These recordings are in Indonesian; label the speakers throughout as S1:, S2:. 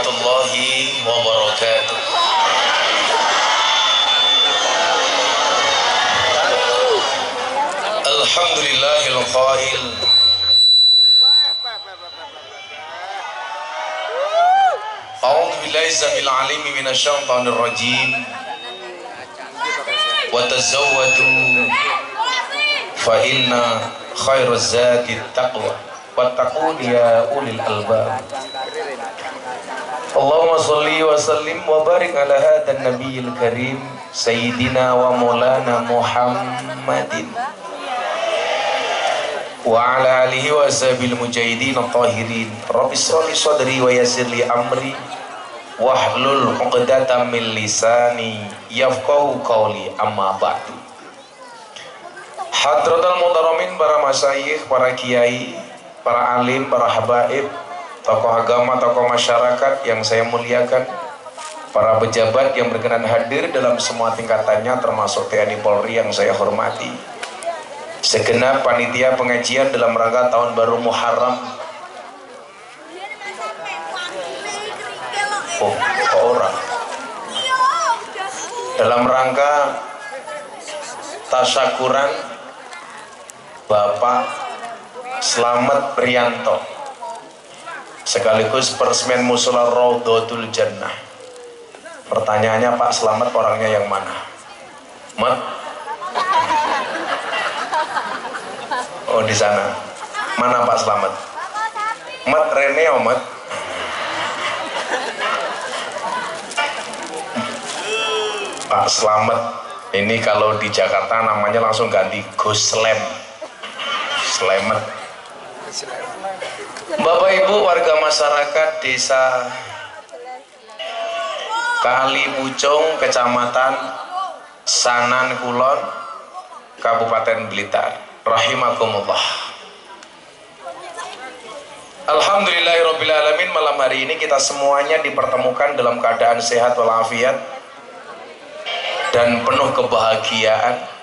S1: warahmatullahi wabarakatuh. Alhamdulillahil qail A'udzu billahi samil alimi minasyaitonir rajim. Wa tazawwadu fa inna khairaz zadi taqwa wattaqun ya ulil albab. Allahumma sholli wa sallim wa barik ala hadan nabiyil karim sayyidina wa maulana Muhammadin wa ala alihi wa ashabil mujahidin tahirin. Rabbi shrah li sadri wa yassir li amri wahlul 'uqdatam min lisani yafqahu qawli, amma ba'du. Hadratul muhtaramin, para masyayikh, para kiai, para alim, para habaib, tokoh agama, tokoh masyarakat yang saya muliakan, para pejabat yang berkenan hadir dalam semua tingkatannya termasuk TNI Polri yang saya hormati, segenap panitia pengajian dalam rangka tahun baru Muharram. Oh, kok orang dalam rangka tasyakuran Bapak Slamet Priyanto sekaligus peresmian Mushola Raudhatul Jannah. Pertanyaannya, Pak Slamet orangnya yang mana? Mat? Oh, di sana. Mana Pak Slamet? Mat Rene, Mat. Pak Slamet ini kalau di Jakarta namanya langsung ganti Gus Slam. Slamet. Bapak Ibu warga masyarakat desa Kalipucung, Kecamatan Sanan Kulon, Kabupaten Blitar, rahimakumullah. Alhamdulillahirabbil alamin, malam hari ini kita semuanya dipertemukan dalam keadaan sehat walafiat dan penuh kebahagiaan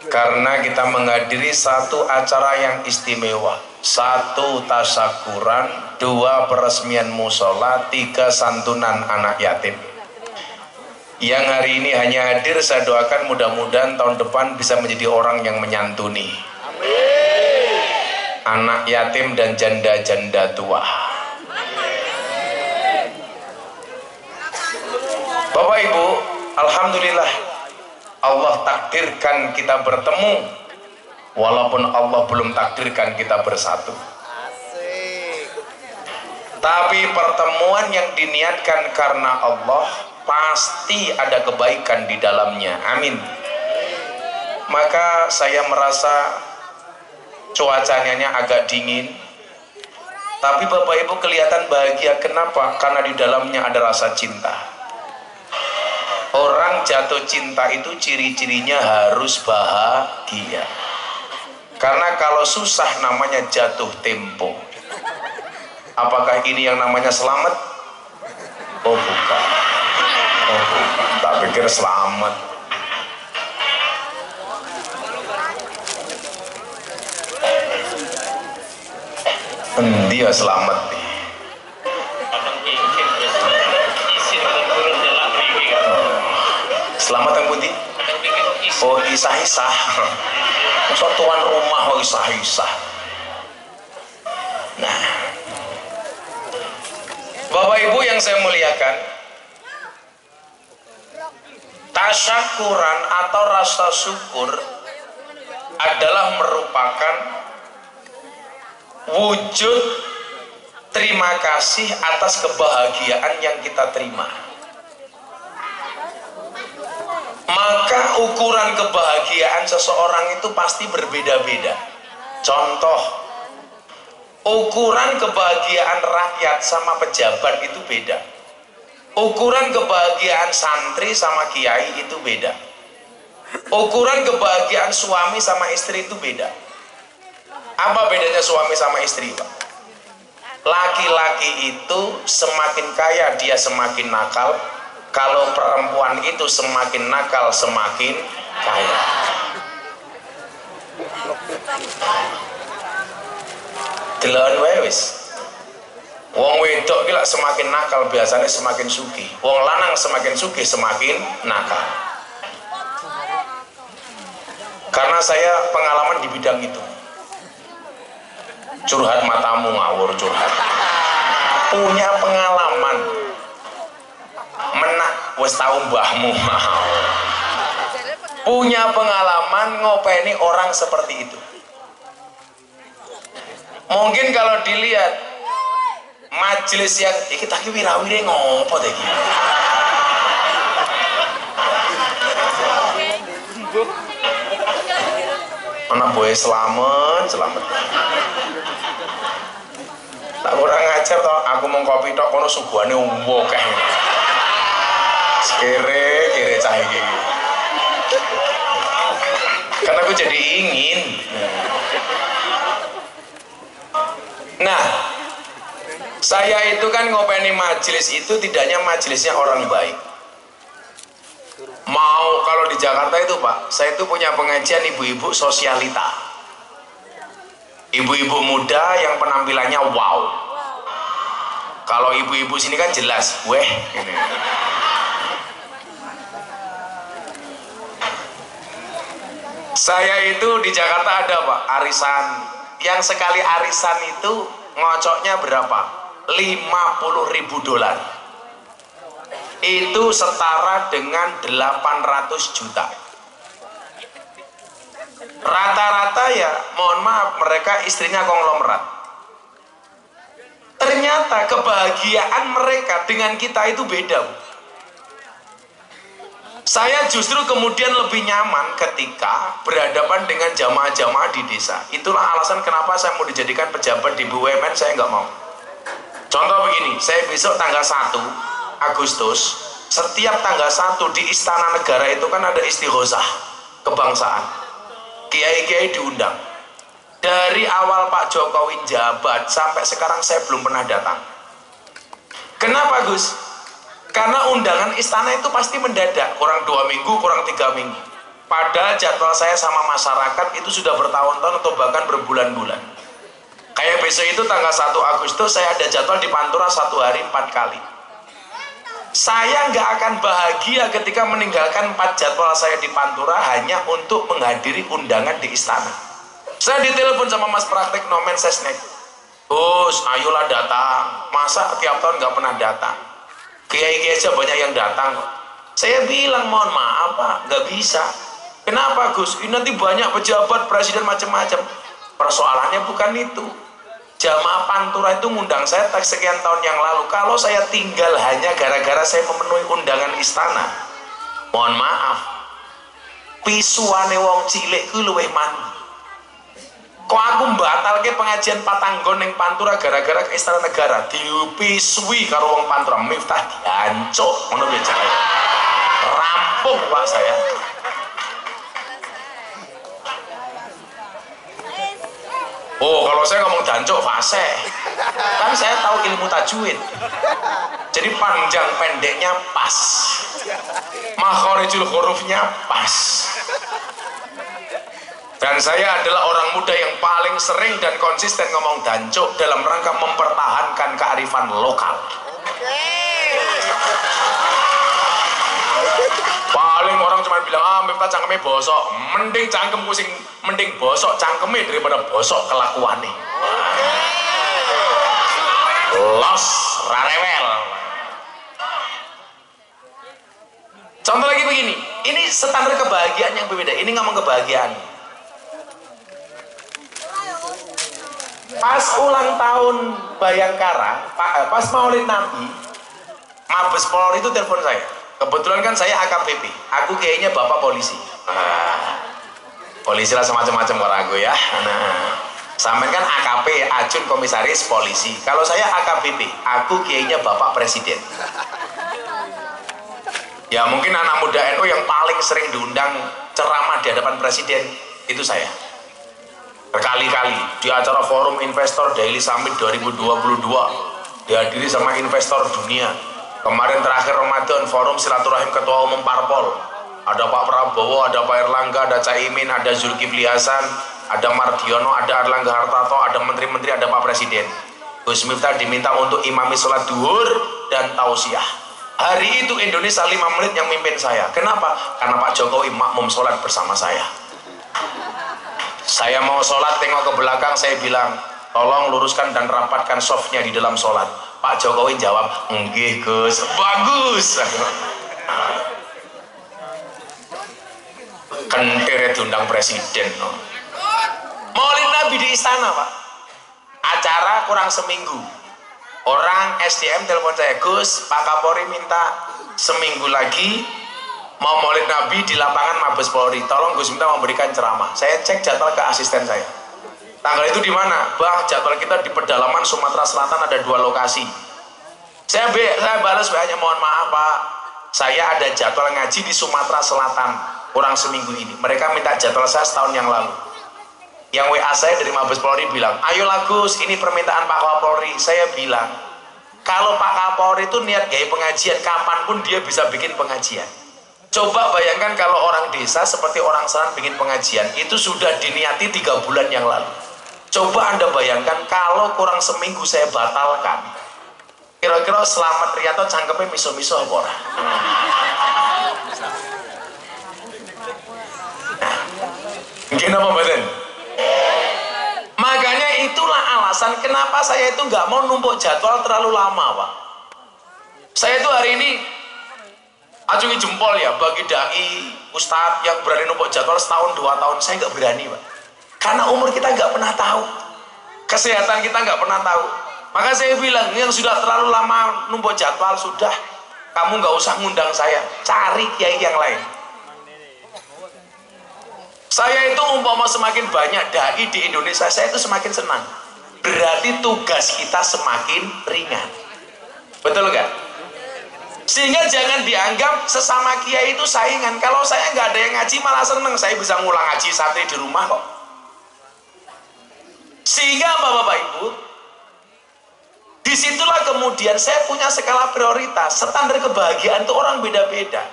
S1: karena kita menghadiri satu acara yang istimewa, satu tasyakuran, dua peresmian musola, tiga santunan anak yatim. Yang hari ini hanya hadir, saya doakan mudah-mudahan tahun depan bisa menjadi orang yang menyantuni anak yatim dan janda-janda tua. Bapak Ibu, alhamdulillah Allah takdirkan kita bertemu, walaupun Allah belum takdirkan kita bersatu. Tapi pertemuan yang diniatkan karena Allah pasti ada kebaikan di dalamnya. Amin. Maka saya merasa cuacanya agak dingin, tapi Bapak Ibu kelihatan bahagia. Kenapa? Karena di dalamnya ada rasa cinta. Orang jatuh cinta itu ciri-cirinya harus bahagia. Karena kalau susah namanya jatuh tempo. Apakah ini yang namanya selamat? Oh bukan. Oh bukan. Tak pikir selamat. Dia selamat nih. Selamat yang putih. Oh, isah-isah. Masa tuan rumah oh isah-isah. Nah, Bapak Ibu yang saya muliakan, tasyakuran atau rasa syukur adalah merupakan wujud terima kasih atas kebahagiaan yang kita terima. Maka ukuran kebahagiaan seseorang itu pasti berbeda-beda. Contoh, ukuran kebahagiaan rakyat sama pejabat itu beda. Ukuran kebahagiaan santri sama kiai itu beda. Ukuran kebahagiaan suami sama istri itu beda. Apa bedanya suami sama istri, Pak? Laki-laki itu semakin kaya dia semakin nakal. Kalau perempuan itu semakin nakal semakin kaya. Delon wae wis. Wong wedok gila semakin nakal biasanya semakin sugih. Wong lanang semakin sugih semakin nakal. Karena saya pengalaman di bidang itu. Curhat matamu ngawur curhat. Punya pengalaman. Menak wis tau mbahmu mau. Punya pengalaman ngopeni orang seperti itu. Mungkin kalau dilihat majelis yang iki tak wirawire ngopo ta iki. Anak boy selamat. Tak kurang ngajar toh, aku mau kopi tok kono suguhane akeh. Kere cah iki. Karena aku jadi ingin. Nah, saya itu kan ngopeni majelis itu tidaknya majelisnya orang baik. Mau kalau di Jakarta itu Pak, saya itu punya pengajian ibu-ibu sosialita. Ibu-ibu muda yang penampilannya wow. Kalau ibu-ibu sini kan jelas, weh. Ini. Saya itu di Jakarta ada Pak, arisan. Yang sekali arisan itu ngocoknya berapa? $50.000. Itu setara dengan 800 juta. Rata-rata ya, mohon maaf, mereka istrinya konglomerat. Ternyata kebahagiaan mereka dengan kita itu beda. Saya justru kemudian lebih nyaman ketika berhadapan dengan jamaah-jamaah di desa. Itulah alasan kenapa saya mau dijadikan pejabat di BUMN, saya nggak mau. Contoh begini, saya besok tanggal 1 Agustus, setiap tanggal 1 di Istana Negara itu kan ada istighosah kebangsaan. Kiai-kiai diundang. Dari awal Pak Jokowi jabat sampai sekarang saya belum pernah datang. Kenapa Gus? Karena undangan istana itu pasti mendadak, kurang 2 minggu, kurang 3 minggu. Padahal jadwal saya sama masyarakat itu sudah bertahun-tahun atau bahkan berbulan-bulan. Kayak besok itu tanggal 1 Agustus saya ada jadwal di Pantura 1 hari 4 kali. Saya nggak akan bahagia ketika meninggalkan 4 jadwal saya di Pantura hanya untuk menghadiri undangan di istana. Saya ditelepon sama Mas Praktek Nomen Sesnek. Gus, ayolah datang. Masa tiap tahun nggak pernah datang? Kiai-kiai aja banyak yang datang. Saya bilang mohon maaf Pak, nggak bisa. Kenapa Gus? Ini nanti banyak pejabat presiden macam-macam. Persoalannya bukan itu. Jamaah Pantura itu ngundang saya sekian tahun yang lalu. Kalau saya tinggal hanya gara-gara saya memenuhi undangan istana, mohon maaf, pisuane wong cilik ku luwih mandi. Kok aku batalke pengajian Patanggon ning Pantura gara-gara ke Istana Negara dipisui karo wong Pantura, Miftah diancuk ngono lho jare. Rampung Pak saya. Oh, kalau saya ngomong dancuk fase. Kan saya tahu ilmu tajwid. Jadi panjang pendeknya pas. Makhorijul hurufnya pas. Dan saya adalah orang muda yang paling sering dan konsisten ngomong dancuk dalam rangka mempertahankan kearifan lokal. Paling orang cuma bilang, Miftah cangkeme bosok. Mending cangkemku sing mending bosok cangkeme daripada bosok kelakuane. Los rarewel. Contoh lagi begini, ini standar kebahagiaan yang berbeda. Ini ngomong kebahagiaan. Pas ulang tahun Bayangkara, pas Maulid Nabi, Mabes Polri itu telepon saya. Kebetulan kan saya AKBP, aku kayaknya bapak polisi. Polisi lah semacam-macam orang aku ya. Sampai kan AKP, Ajun Komisaris Polisi. Kalau saya AKBP, aku kayaknya bapak presiden. Ya mungkin anak muda NU yang paling sering diundang ceramah di hadapan presiden itu saya. Berkali-kali di acara Forum Investor Daily Summit 2022 dihadiri sama investor dunia. Kemarin terakhir Ramadan Forum Silaturahim Ketua Umum Parpol. Ada Pak Prabowo, ada Pak Erlangga, ada Caimin, ada Zulkifli Hasan, ada Mardiono, ada Erlangga Hartarto, ada menteri-menteri, ada Pak Presiden. Gus Miftah diminta untuk imami sholat duhur dan tausiah. Hari itu Indonesia 5 menit yang mimpin saya. Kenapa? Karena Pak Jokowi makmum sholat bersama saya. Saya mau sholat, tengok ke belakang, saya bilang, tolong luruskan dan rapatkan softnya di dalam sholat. Pak Jokowi jawab, nggih Gus, bagus. Kentir diundang presiden. Maulid Nabi di istana, Pak. Acara kurang seminggu. Orang SDM telepon saya, Gus, Pak Kapolri minta seminggu lagi mau Maulid Nabi di lapangan Mabes Polri. Tolong Gus minta memberikan ceramah. Saya cek jadwal ke asisten saya. Tanggal itu di mana? Bah, jadwal kita di pedalaman Sumatera Selatan ada 2 lokasi. Saya balas WA-nya, mohon maaf Pak, saya ada jadwal ngaji di Sumatera Selatan kurang seminggu ini. Mereka minta jadwal saya setahun yang lalu. Yang WA saya dari Mabes Polri bilang, ayolah Gus, ini permintaan Pak Kapolri. Saya bilang, kalau Pak Kapolri itu niat gaya pengajian, kapanpun dia bisa bikin pengajian. Coba bayangkan kalau orang desa seperti orang Seran bikin pengajian, itu sudah diniati 3 bulan yang lalu. Coba Anda bayangkan kalau kurang seminggu saya batalkan. Kira-kira Selamat Rianto cangkepnya miso-miso apa ora? Mungkin apa badan? Makanya itulah alasan kenapa saya itu nggak mau numpuk jadwal terlalu lama, Pak. Saya itu hari ini acungi jempol ya bagi dai, ustadz yang berani numpuk jadwal setahun 2 tahun. Saya nggak berani, Pak. Karena umur kita nggak pernah tahu, kesehatan kita nggak pernah tahu. Maka saya bilang, yang sudah terlalu lama numpuk jadwal sudah, kamu nggak usah ngundang saya, cari kiai yang lain. Saya itu umpama semakin banyak dai di Indonesia, saya itu semakin senang. Berarti tugas kita semakin ringan. Betul nggak? Sehingga jangan dianggap sesama kiai itu saingan. Kalau saya nggak ada yang ngaji malah seneng, saya bisa ngulang ngaji santri di rumah kok. Sehingga Bapak Ibu, disitulah kemudian saya punya skala prioritas. Standar kebahagiaan itu orang beda-beda.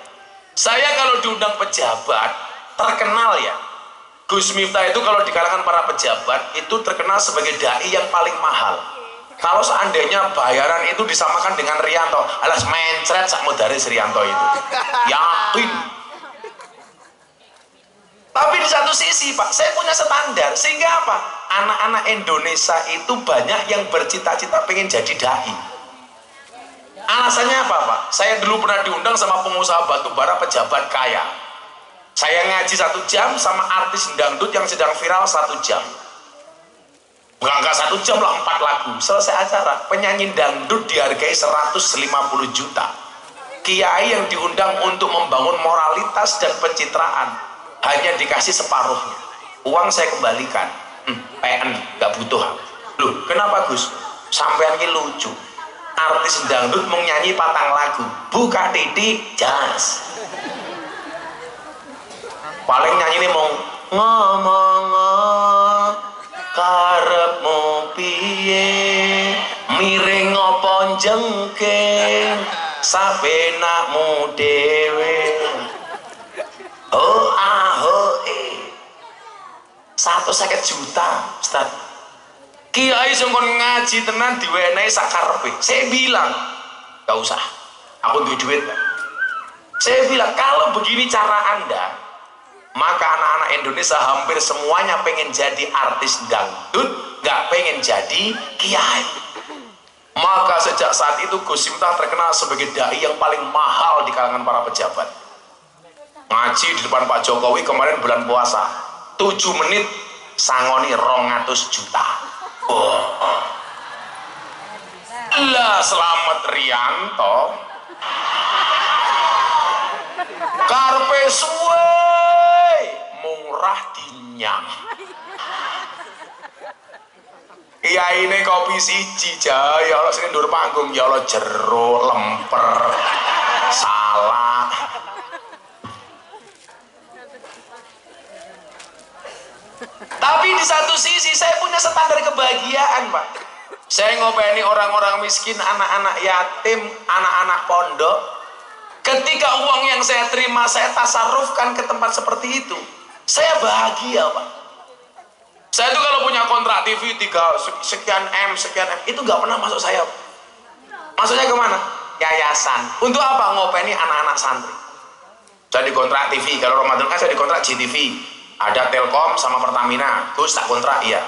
S1: Saya kalau diundang pejabat terkenal ya, Gus Miftah itu kalau di kalangan para pejabat itu terkenal sebagai dai yang paling mahal. Kalau seandainya bayaran itu disamakan dengan Rianto, alas mencret sakmudari Rianto itu, yakin. Tapi di satu sisi Pak, saya punya standar, sehingga apa? Anak-anak Indonesia itu banyak yang bercita-cita pengen jadi dai. Alasannya apa Pak? Saya dulu pernah diundang sama pengusaha batubara pejabat kaya. Saya ngaji 1 jam sama artis dangdut yang sedang viral 1 jam. Enggak 1 jam lah, 4 lagu. Selesai acara, penyanyi dangdut dihargai 150 juta. Kiai yang diundang untuk membangun moralitas dan pencitraan hanya dikasih separuhnya. Uang saya kembalikan. PN, gak butuh. Loh, kenapa Gus? Sampean ini lucu. Artis dangdut mau nyanyi 4 lagu, buka titik, jas. Paling nyanyi ini mau ngomong karepmu piye, miring ngopo jengking sabenakmu dhewe. Oh aho 150 juta Ustaz. Kiai sungkon ngaji tenan diwenehi sakarepe. Saya bilang gak usah, aku duit duit. Saya bilang kalau begini cara Anda, maka anak-anak Indonesia hampir semuanya pengen jadi artis dangdut, gak pengen jadi kiai. Maka sejak saat itu Gus Miftah terkenal sebagai dai yang paling mahal di kalangan para pejabat. Ngaji di depan Pak Jokowi kemarin bulan puasa 7 menit sangoni 200 juta. Lah Selamat Rianto karpe suwe murah dinyang. Iya ini kopi siji ja, ya Allah sini ndur panggung, ya Allah jeruk, lemper, salak. Tapi di satu sisi saya punya standar kebahagiaan Pak. Saya ngopeni orang-orang miskin, anak-anak yatim, anak-anak pondok. Ketika uang yang saya terima saya tasarrufkan ke tempat seperti itu, saya bahagia Pak. Saya tuh kalau punya kontrak TV sekian M itu nggak pernah masuk saya. Masuknya kemana? Yayasan. Untuk apa? Ngopeni anak-anak santri. Saya dikontrak TV, kalau Ramadan kan saya dikontrak GTV, ada Telkom sama Pertamina, terus tak kontrak, iya.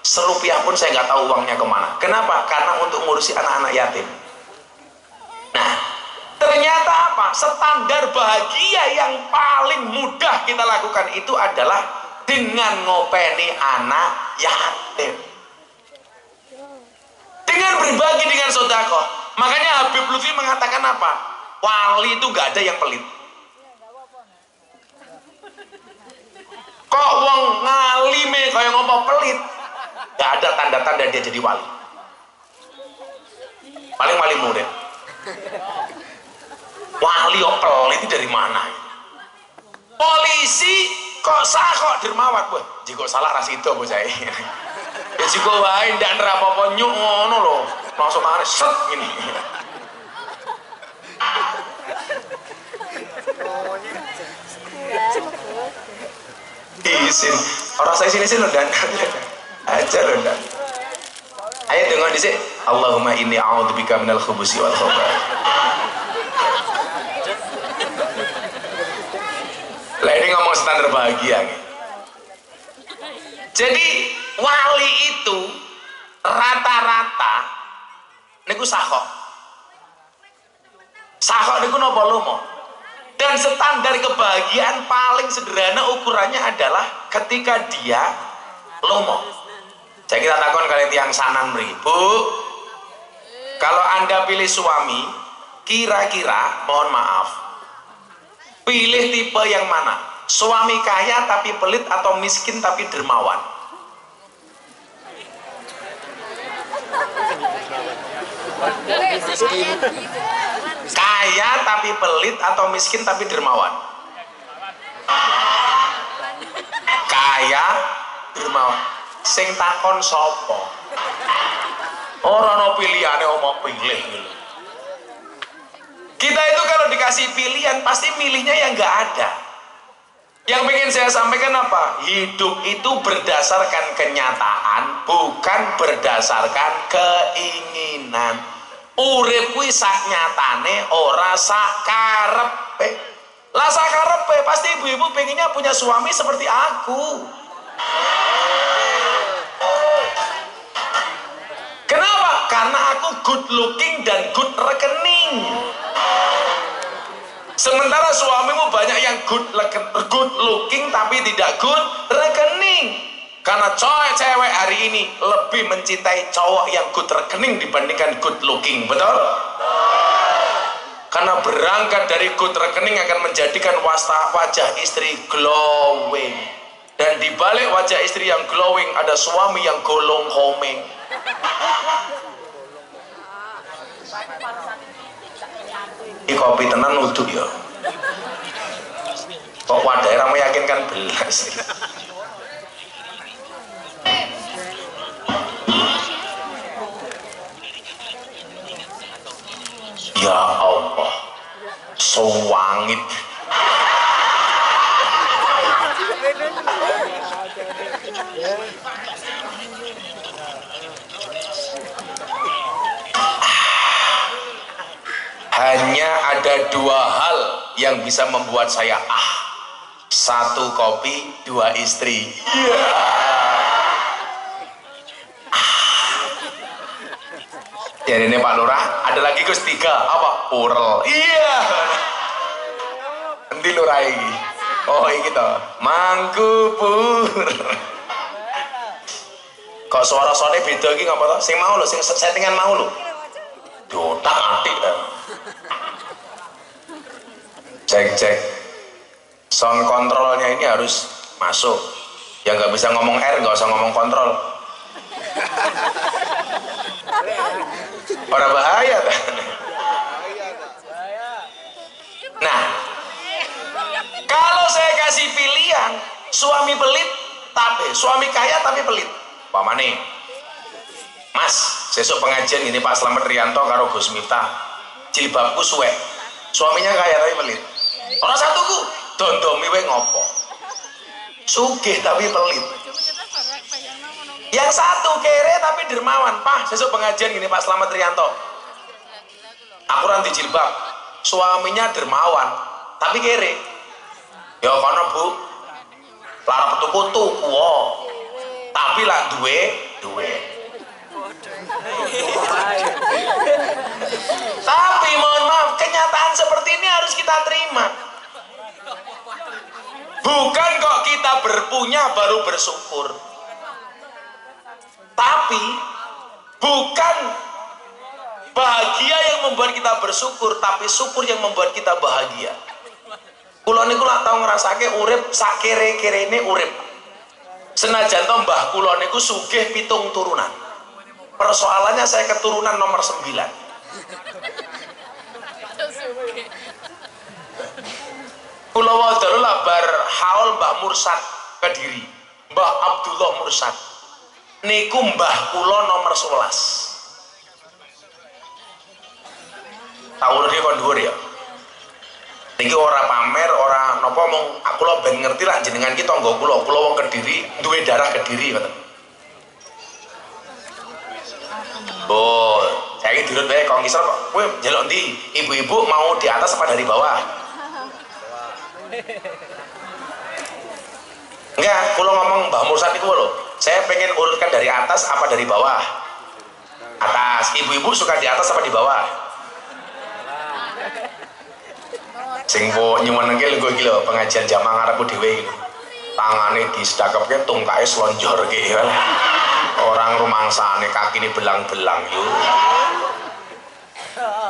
S1: Serupiah pun saya nggak tahu uangnya kemana. Kenapa? Karena untuk ngurusi anak-anak yatim. Nah, ternyata apa? Standar bahagia yang paling mudah kita lakukan itu adalah dengan ngopeni anak yatim, dengan berbagi dengan sodako. Makanya Habib Lutfi mengatakan apa? Wali itu nggak ada yang pelit. Kok wong ngalime kaya ngomong pelit, nggak ada tanda-tanda dia jadi wali. Paling wali murid. Wali kok pelit itu dari mana? Polisi kok sah kok dermawan, boh. Jika salah rasido boh saya. Ya jika wae ndak nerapopo nyuk ngono lho, langsung mari set ini. Izin orang saya sini lho dan aja lho dan. Ayo dengar dhisik. Allahumma inni a'udzubika minal khubusi wal khabath. Lah ini ngomong standar bahagia nih. Jadi wali itu rata-rata niku sakok. Sakok niku napa lomo? Dan standar kebahagiaan paling sederhana ukurannya adalah ketika dia lomo. Jadi kita takon kalian tiang sanan mri, Bu. Kalau Anda pilih suami, kira-kira mohon maaf, pilih tipe yang mana? Suami kaya tapi pelit atau miskin tapi dermawan? Kaya tapi pelit atau miskin tapi dermawan? Kaya, dermawan. Sing takon sopo? Ora ono pilihane omong pilih gitu. Kita itu kalau dikasih pilihan pasti milihnya yang nggak ada. Yang pengen saya sampaikan apa? Hidup itu berdasarkan kenyataan, bukan berdasarkan keinginan. Urip kuwi sak nyatane, ora sak karepe. Lah sak karepe pasti ibu-ibu pengennya punya suami seperti aku. Kenapa? Karena aku good looking dan good rekening. Sementara suamimu banyak yang good looking tapi tidak good rekening. Karena cewek hari ini lebih mencintai cowok yang good rekening dibandingkan good looking, betul? Karena berangkat dari good rekening akan menjadikan wajah istri glowing. Dan di balik wajah istri yang glowing ada suami yang golong homing. Ini kopi tenan uduk ya. Kok wadah ra meyakinkan belas. Ya Allah, sewangit. Hanya ada dua hal yang bisa membuat saya satu kopi, dua istri. Ya ini Pak Lurah, ada lagi Gus tiga, apa? Urel. Iya. Nanti Lurah ini. Oh ini toh, Mangkupur. Kok suara-suaranya beda iki ngapa toh? Sing mau lho, sing settingan mau lho. Dotak atik. Cek. Sound kontrolnya ini harus masuk. Yang nggak bisa ngomong R nggak usah ngomong kontrol. Orang bahaya. Nah, kalau saya kasih pilihan suami pelit tapi suami kaya tapi pelit, pamane Mas, sesuk pengajian ini Pak Slamet Rianto karo Gus Miftah, jilbabku suwek, suaminya kaya tapi pelit. Orang satuku dondomi we ngopo, sugih tapi pelit. Yang satu kere tapi dermawan. Pak, besok pengajian gini Pak Slamet Rianto. Aku nanti jilbab. Suaminya dermawan tapi kere. Ya kono Bu. Lara tuku-tuku. Tapi lah duwe. Tapi mohon maaf, kenyataan seperti ini harus kita terima. Bukan kok kita berpunya baru bersyukur. Tapi bukan bahagia yang membuat kita bersyukur, tapi syukur yang membuat kita bahagia. Kula niku lak tau ngrasake urip sak kere-kerene urip. Senajan to mbah kula niku sugih 7 turunan. Persoalannya saya keturunan nomor 9. Kula wadon lah bar haul Mbah Mursad Kediri. Mbah Abdullah Mursad. Niku mbah kula nomor 11. Tahun iki kon dhuwur ya. Niki ora pamer, ora napa mung aku lho ben ngerti lah jenengan ki tangga kula wong Kediri, duwe darah Kediri ngoten. Oh, saya dirut wae kok ngisor kok. Kowe njaluk ndi? Ibu-ibu mau di atas apa dari bawah? Enggak, kula ngomong Mbah Mursad niku lho. Saya pengen urutkan dari atas apa dari bawah? Atas. Ibu-ibu suka di atas apa di bawah? Sing po nyuwunke lho iki lho pengajian jamaah ngarepku dhewe iki. Tangane disedakepke tungkae slonjorke ya. Orang rumangsane kakine belang-belang yo.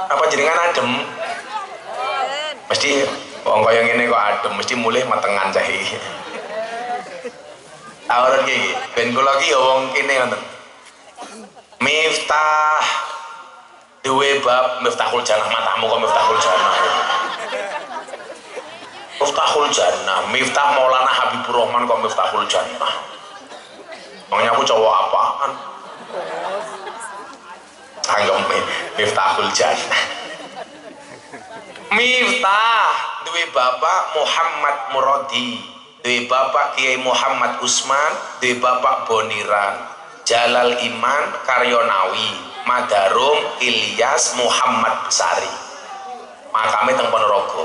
S1: Apa jenengan adem? Mesti wong kaya ngene kok adem, mesti mulih metengan cahe. Awalane iki, ben kula iki ya wong kene ngoten. Miftah duwe bab Miftahul Jannah, matamu kok Miftahul Jannah. Miftahul Jannah, Miftah Maulana Habibur Rahman kok Miftahul Jannah. Makanya aku cowok apaan? Anggap Miftahul Jannah. Miftah duwe bapak Muhammad Muradi, duwe bapak Kiai Muhammad Usman, duwe bapak Boniran, Jalal Iman Karyonawi, Madarum Ilyas Muhammad Besari. Makame teng Ponorogo.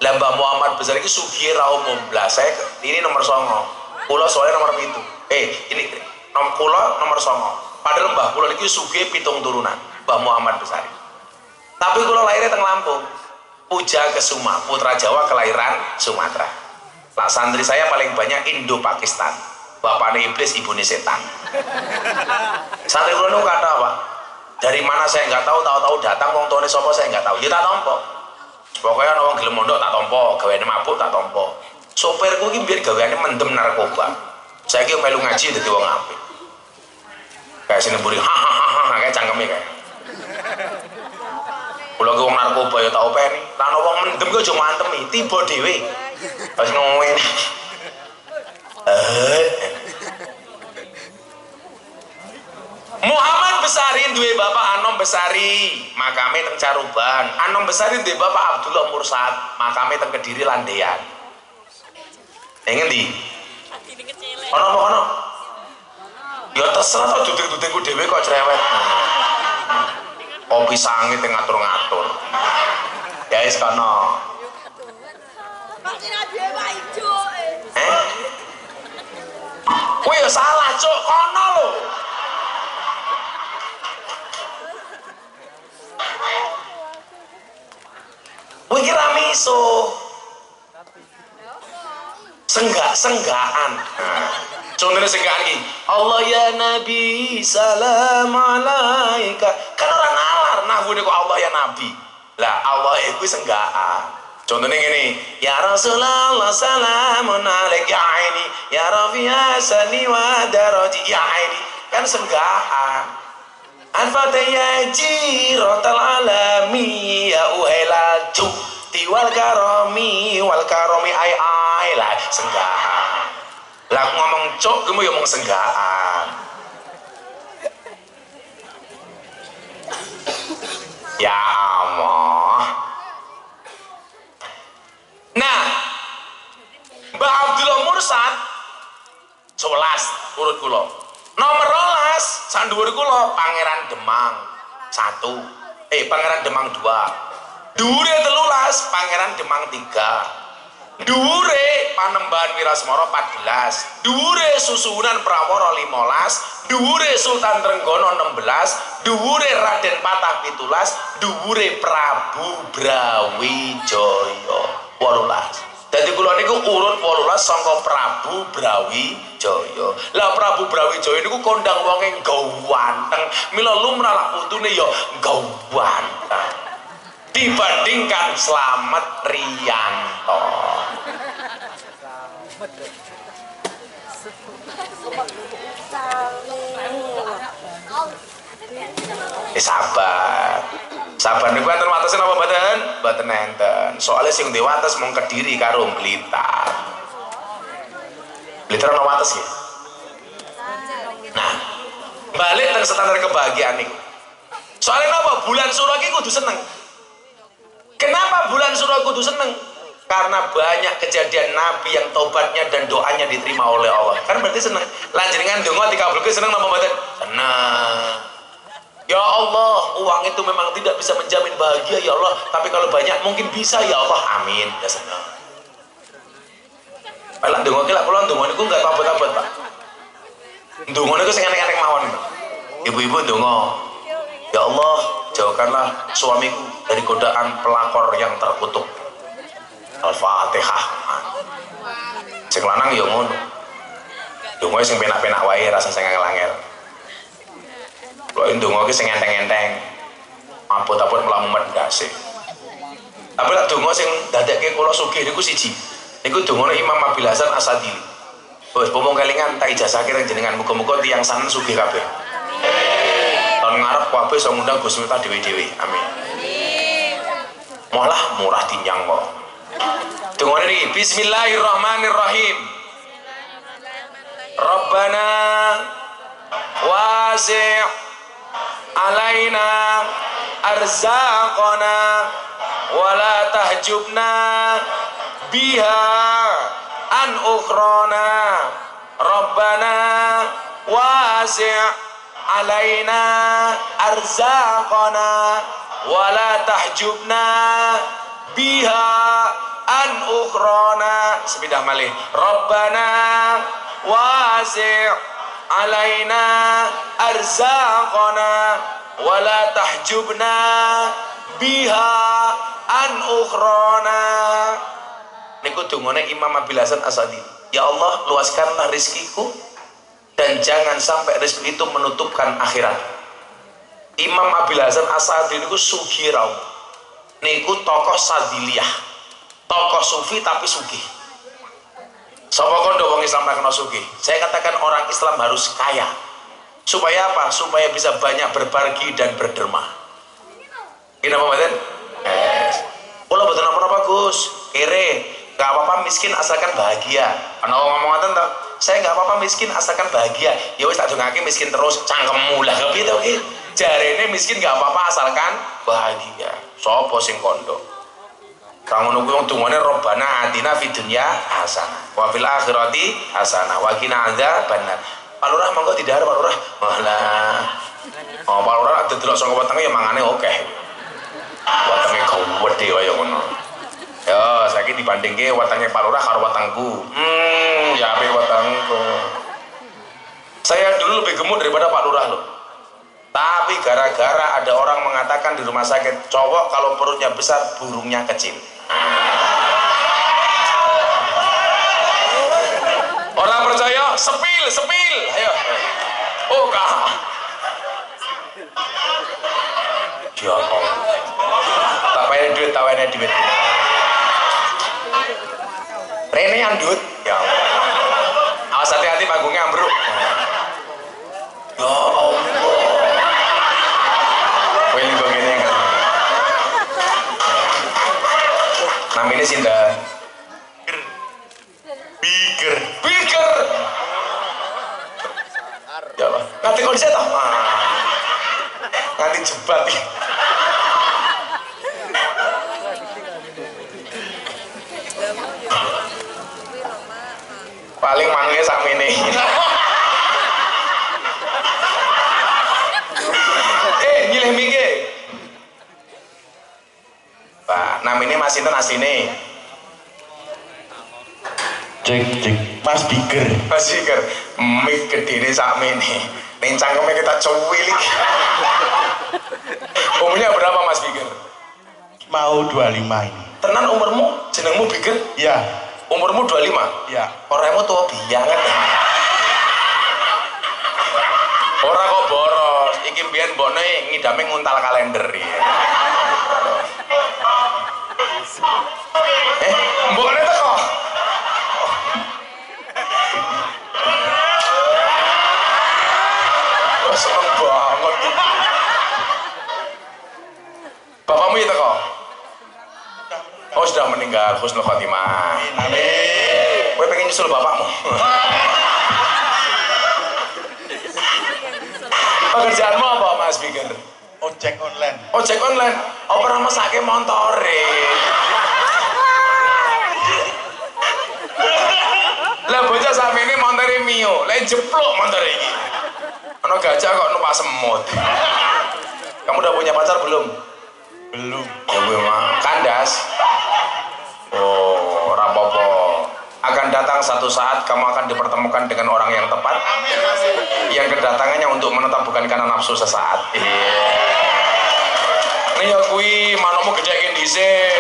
S1: Lah Mbah Muhammad Besari iki sugih ra umum. Lah saya ini nomor 9. Kula soalnya nomor 7. Ini kula nomor 9. Padahal mbah kula niki sugih 7 turunan. Mbah Muhammad Besari. Tapi kula lahirnya teng Lampung. Puja Kesuma, putra Jawa kelahiran Sumatera. Lah santri saya paling banyak Indo-Pakistan. Bapaknya iblis, ibunya setan. Santri kula niku kata apa? Dari mana saya nggak tahu, tahu-tahu datang wong tuane sapa saya nggak tahu. Ya tak tampa. Pokoknya ana wong gelem mondok tak tampa, gaweane mabuk tak tampa. Sopirku iki biar gaweane mendem narkoba. Saiki melu ngaji dadi wong apik. Kayak sini buri hahaha kayak cangkeme kayak. Kula ki wong narkoba ya tak openi. Lah ana wong mendem ki aja mantemi, tiba dhewe. Pas ngomongin. Muhammad Besari duwe bapak Anom Besari, makame teng Caruban. Anom Besari duwe bapak Abdullah Mursad, makame teng Kediri Landean. Ngendi? Ono apa ono? Ya terserah to duduk-dudukku dhewe kok cerewet. Kopi sangit ngatur-ngatur. Ya wis kono. Kowe ya salah, Cuk. Kono lho. Kowe iki ra miso. Senggak-senggaan. Contohnya senggaan iki. Allah ya Nabi salam alaika. Kan orang nalar nahune kok Allah ya Nabi. Lah Allah itu senggaan. Contohnya gini, ya Rasulullah salamun alaika ya aini, ya Rafi'a sani wa daraji ya aini. Kan senggaan. Al-Fatihah jirotal alami ya uhela ju tiwal karomi wal karomi ai ai lah senggaan. Lah aku ngomong cok, kamu ya ngomong senggaan. Ya Allah. Nah, Mbah Abdullah Mursad 11 urut kula. Nomor 12 sanduwur kula Pangeran Demang 1. Pangeran Demang 2. Dhuwure 13 Pangeran Demang 3. Dhuwure Panembahan Wirasmara 14. Dhuwure Susuhunan Prawara 15. Dhuwure Sultan Trenggono 16. Dhuwure Raden Patah 17. Dhuwure Prabu Brawijaya 18. Dadi kula niku urut 18 saka Prabu Brawijaya. Lah Prabu Brawijaya niku kondang wonge gawanteng. Mila lumrah lak putune ya gawanteng. Dibandingkan Slamet Riyanto. Sabar. Sabar niku enten watesen apa mboten? Mboten enten. Soale sing di wates mung Kediri karo Blitar. Blitar ana wates ya. Nah, balik teng standar kebahagiaan niku. Soale napa? Bulan Suro iki kudu seneng. Kenapa bulan Suro kudu seneng? Karena banyak kejadian Nabi yang taubatnya dan doanya diterima oleh Allah. Kan berarti seneng. Lanjenengan donga dikabulke seneng napa mboten? Seneng. Ya Allah, uang itu memang tidak bisa menjamin bahagia ya Allah, tapi kalau banyak mungkin bisa ya Allah. Amin. Ya senang. Lah ndonga ki lak kula ndonga niku enggak abot-abot, Pak. Ndonga niku sing enek-enek mawon. Ibu-ibu ndonga. Ya Allah, jauhkanlah suamiku dari godaan pelakor yang terkutuk. Al-Fatihah. Sing lanang ya ngono. Ndonga sing penak-penak wae, rasa sing angel-angel. Kalau ndonga ki sing enteng-enteng, abot-abot mlamu mendase. Tapi lek donga sing dadekke kula sugih niku siji. Niku dongane Imam Abil Hasan Asadili. Wis pomong kelingan tak ijazahke nang jenengan, muga-muga tiyang sanen sugih kabeh. Tahun ngarep kabeh iso ngundang Gus Miftah dhewe-dhewe. Amin. Malah murah tinyang kok. Dongane niki Bismillahirrahmanirrahim. Rabbana wasi' alaina arzaqana wala tahjubna biha an ukhrana rabbana wasi' alaina arzaqana wala tahjubna biha an ukhrana. Sepidah malih. Rabbana wasi' alaina arzaqana wala tahjubna biha an ukhrana. Niku dungane Imam Abil Hasan Asadili. Ya Allah, luaskanlah rizkiku dan jangan sampai rezeki itu menutupkan akhirat. Imam Abil Hasan Asadili niku sugih. Niku tokoh Sadiliyah, tokoh sufi tapi sugih. Sapa kondo wong Islam ra kena sugih? Saya katakan orang Islam harus kaya. Supaya apa? Supaya bisa banyak berbagi dan berderma. Ini apa mboten? Kula mboten napa-napa Gus. Kere, enggak apa-apa miskin asalkan bahagia. Ana wong ngomong ngoten to, saya enggak apa-apa miskin asalkan bahagia. Ya wis tak dongake miskin terus cangkemmu lah kepiye to ki? Jarene miskin enggak apa-apa asalkan bahagia. Sapa sing kondo? Kang ngono kuwi wong dungane Robbana atina fid dunya hasanah wa fil akhirati hasanah wa qina adzabannar. Pak Lurah monggo didhahar Pak Lurah. Malah. Oh Pak Lurah delok saka wetenge ya mangane akeh. Wetenge gede kaya ngono. Ya saiki dibandingke wetenge Pak Lurah karo wetengku. Ya ape wetengku. Saya dulu lebih gemuk daripada Pak Lurah loh. Tapi gara-gara ada orang mengatakan di rumah sakit, cowok kalau perutnya besar burungnya kecil. Orang percaya sepil ayo. Oh kak ya Allah, tak payah duit Rene yang duit ya Allah. Awas hati-hati panggungnya ambruk ya Allah. Ini begini kan namanya Sinda Biker ya Allah nanti kondisi toh nanti jebat paling mangga sak mene Pak, namanya Mas sinten asline?
S2: Cek Mas Biger.
S1: Mas Biger. Mik gedene sakmene. Ning cangkeme kita cuwilik. Umurnya berapa Mas Biger?
S2: Mau 25 ini.
S1: Tenan umurmu, jenengmu Biger?
S2: Iya.
S1: Umurmu 25?
S2: Iya.
S1: Orangmu tua bianget. Ora kok boros, iki mbiyen mbokne ngidame nguntal kalender ya. Mbokne teko. Oh, seneng banget. Bapakmu ya teko? Oh, sudah meninggal, husnul khotimah. Amin. Kowe pengen nyusul bapakmu? Pekerjaanmu apa Mas Biger?
S2: Ojek online.
S1: Ojek online? Oh pernah mesake montore. Lah bocah sampe ini montore Mio, lain jeplok montore ini. Ono gajah kok numpak semut. Kamu udah punya pacar belum?
S2: Belum.
S1: Ya gue mah kandas. Oh, rapopo. Akan datang satu saat kamu akan dipertemukan dengan orang yang tepat. Yang kedatangannya untuk menetap bukan karena nafsu sesaat. Ini ya kui manomu gedekin dhisik.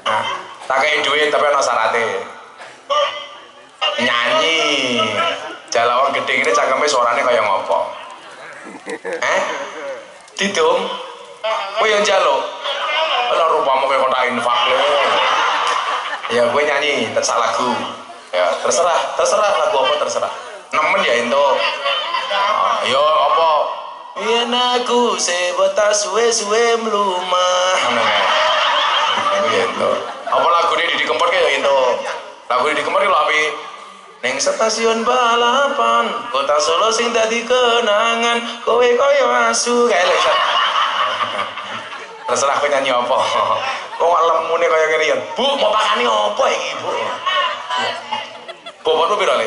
S1: Nah, tak kei duit tapi ana syarate. Nyanyi. Jalawang gede ini cangkeme suaranya kayak ngopo? Didum? Kowe yang njaluk? Lah rupamu kayak kotak infak lho. Ya gue nyanyi terserah lagu. Ya terserah lagu apa terserah. Nemen ya ento. Yo apa? Yen aku sebatas suwe-suwe mlumah. Ngono ya ento. Apa lagune Didi Kempot ya ento. Lagu Didi Kempot lho apik. Neng stasiun balapan kota Solo sing dadi kenangan kowe koyo asu kae lho. Terserah kowe nyanyi apa. Kok lemune kaya ngene ya. Bu, mau pakani apa iki, Bu? Bobotmu piro le?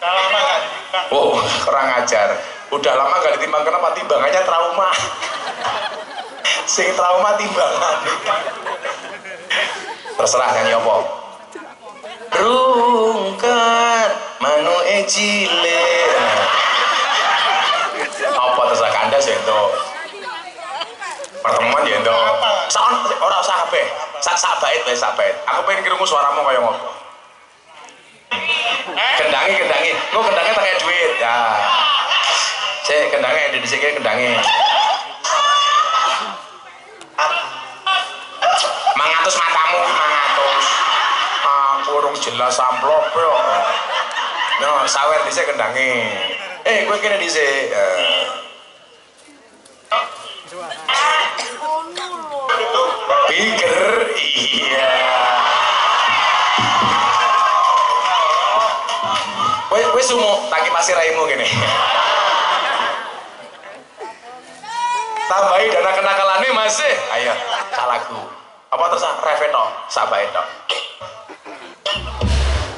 S2: Lama gak ditimbang.
S1: Oh, kurang ajar. Udah lama gak ditimbang kenapa timbangannya trauma. Sing trauma timbangan. Terserah nyanyi apa. Rungkat manu cilik. Apa terserah kandas ya itu. Pertemuan ya itu. Ora usah kabeh. Sak bait wae sak bait. Aku pengen krungu suaramu kaya ngopo. Kendangi. Engko kendangnya tak kayak duit. Ya. Sik kendangnya di sini kendangnya. 500 matamu 500. Aku urung jelas amplop yo. No, sawer dhisik kendangnya. Kowe kene dhisik. Biger, iya. Kowe sumo tak kipasi raimu gini. Tambahi dana kenakalannya masih. Ayo, salagu. Apa terus reveto, sabaeto.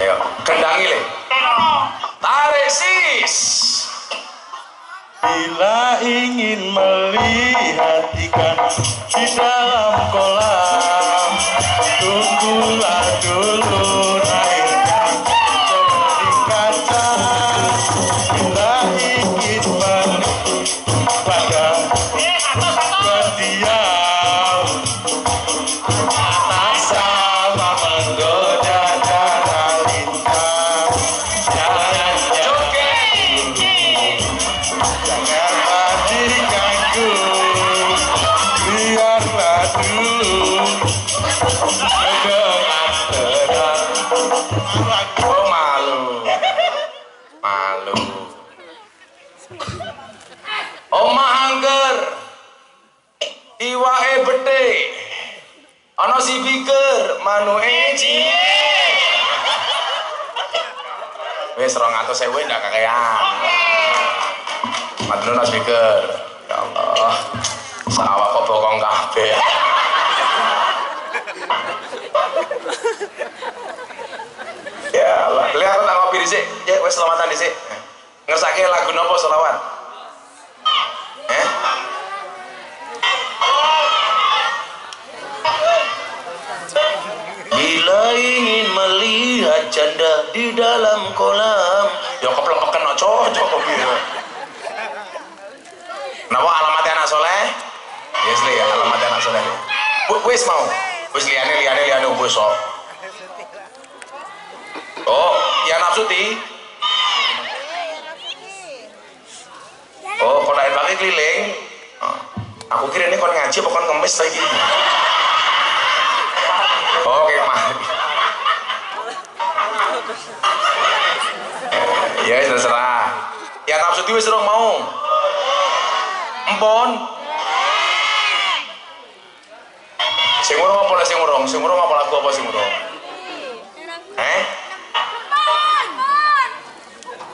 S1: Ayo, kendangi le. Tarik sis.
S2: Bila ingin melihat ikan di dalam kolam, tunggulah dulu naiknya seperti kaca. Bila ingin pada berdiam, anak sama menggoda darah lintang. Jangan majikanku, biarlah dulu dengan tenang.
S1: Oh malu. Omah angker. Iwake bedhe. Ana si Biger, manuke cilik. Wis 200.000 ndak kakean. Matur nuwun Biger. Ya Allah. Sawah kok bokong kabeh. Ya Allah. Lihat aku tak ngopi dhisik. Ya wis selamatan dhisik. Ngersake lagu napa selawat? ingin melihat janda di dalam kolam. Ya keplek-pleken no cocok kok piye. Napa alamatnya anak soleh? Yes le, alamatnya anak soleh. Wis mau. Wis liane wis kok. Oh, ya nafsuti. Oh, kon lain pakai keliling. Aku kira ini kon ngaji apa kon ngemis lagi. Oh, oke mah. Ya terserah. Ya nafsuti wis urung mau. Empon. Sing urung apa sing urung? Sing urung apa lagu apa sing urung?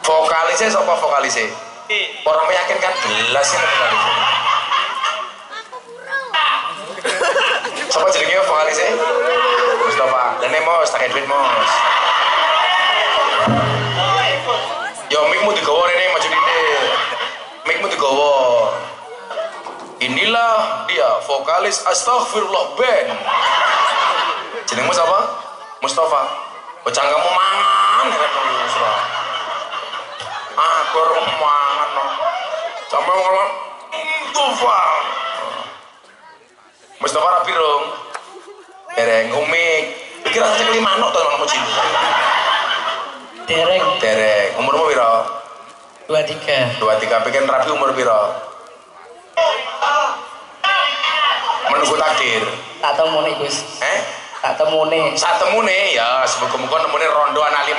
S1: Vokalisnya siapa vokalisnya? Orang meyakinkan jelas ini vokalisnya. Siapa jenenge vokalisnya? Mustafa. Dan Mos, tak duit Mos. Yo mikmu digawa rene maju dite. Mikmu digawa. Inilah dia vokalis Astaghfirullah Band. Jenengmu siapa? Mustafa. Bocah kamu mangan kan Mustafa. Aku mangan no. Sampai ngomong Mustafa. Mustafa rapi dong. Dereng ngumik. Pikir rasa kali manuk tuh manuk kucing. Dereng. Umurmu piro?
S3: 23.
S1: Pikir rapi umur piro? Menunggu takdir.
S3: Tak temune Gus. Tak temune.
S1: Saat temune ya semoga-moga nemune rondo anak 15.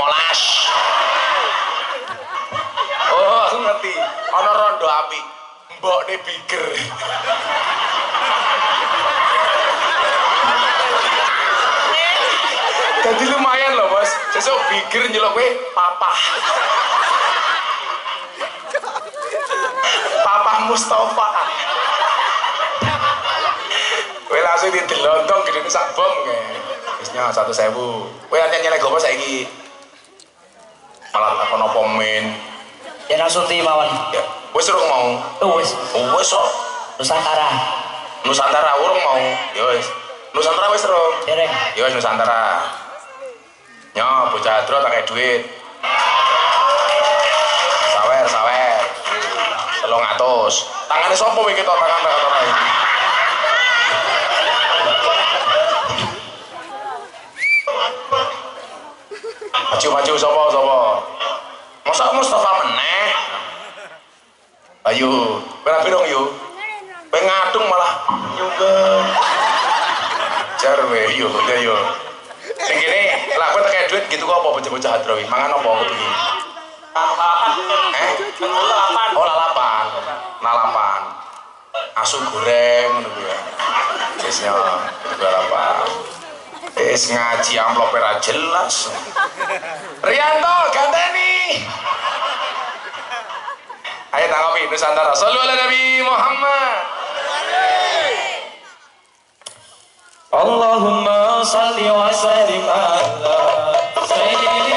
S1: Oh, aku ngerti. Ana rondo api. Mbokne biger. Jadi lumayan loh, Bos. Sesuk biger nyelok kowe papa. Papa Mustafa. Kowe langsung didelontong gedene sak bom kae. Wis nya 1.000. Kowe nyanyi lagu apa saiki? Malah takon apa men.
S3: Ya nasuti mawon.
S1: Ya, wis urung mau.
S3: Wis.
S1: Wis kok.
S3: Nusantara.
S1: Nusantara urung mau. Ya wis. Nusantara wis urung.
S3: Dereng.
S1: Ya wis Nusantara. Nyo bocah adro tak kei duit. Sawer. 300. Tangane sapa iki to tangan ora iki? Maju sapa? Masa Mustafa meneh? Ayo, berapa dong yuk? Pengadung malah nyungkem. Jarwe yuk. Sing kene lah kowe tekek duit gitu kok apa bocah-bocah hadrawi? Mangan apa aku begini? Lalapan. Nalapan. Asu goreng ngono kuwi ya. Wis ya, lalapan. Wis ngaji amplop ora jelas. Rianto ganteni. Ayo tanggapi Nusantara. Shallu ala Nabi Muhammad.
S3: Allahumma salli wa sallim ala sayyidina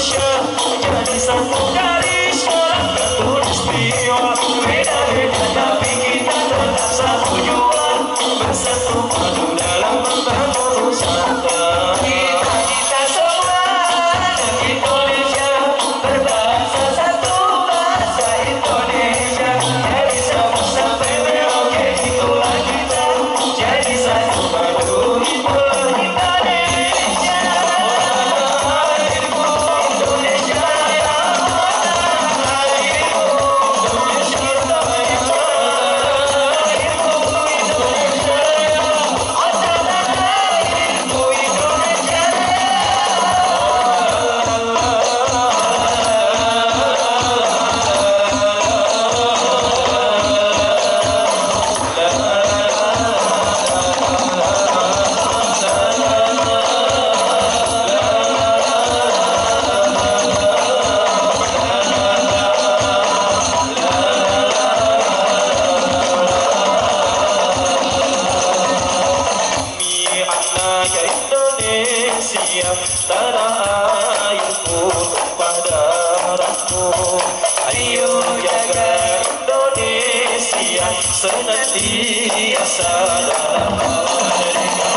S2: Indonesia jadi satu garis dalam khatulistiwa. Beda-beda tapi kita tetap satu jua, bersatu padu dalam membangun Nusantara. Kita semua anak Indonesia berbahasa satu, bahasa Indonesia. Jadi sama sampai Merauke itulah kita, jadi satu padu itulah Indonesia. Indonesia Raya, Indonesia Raya, Indonesia Raya, Demi anak Indonesia, tanah airku tumpah darahku. Ayo jaga Indonesia senantiasa dalam merdeka.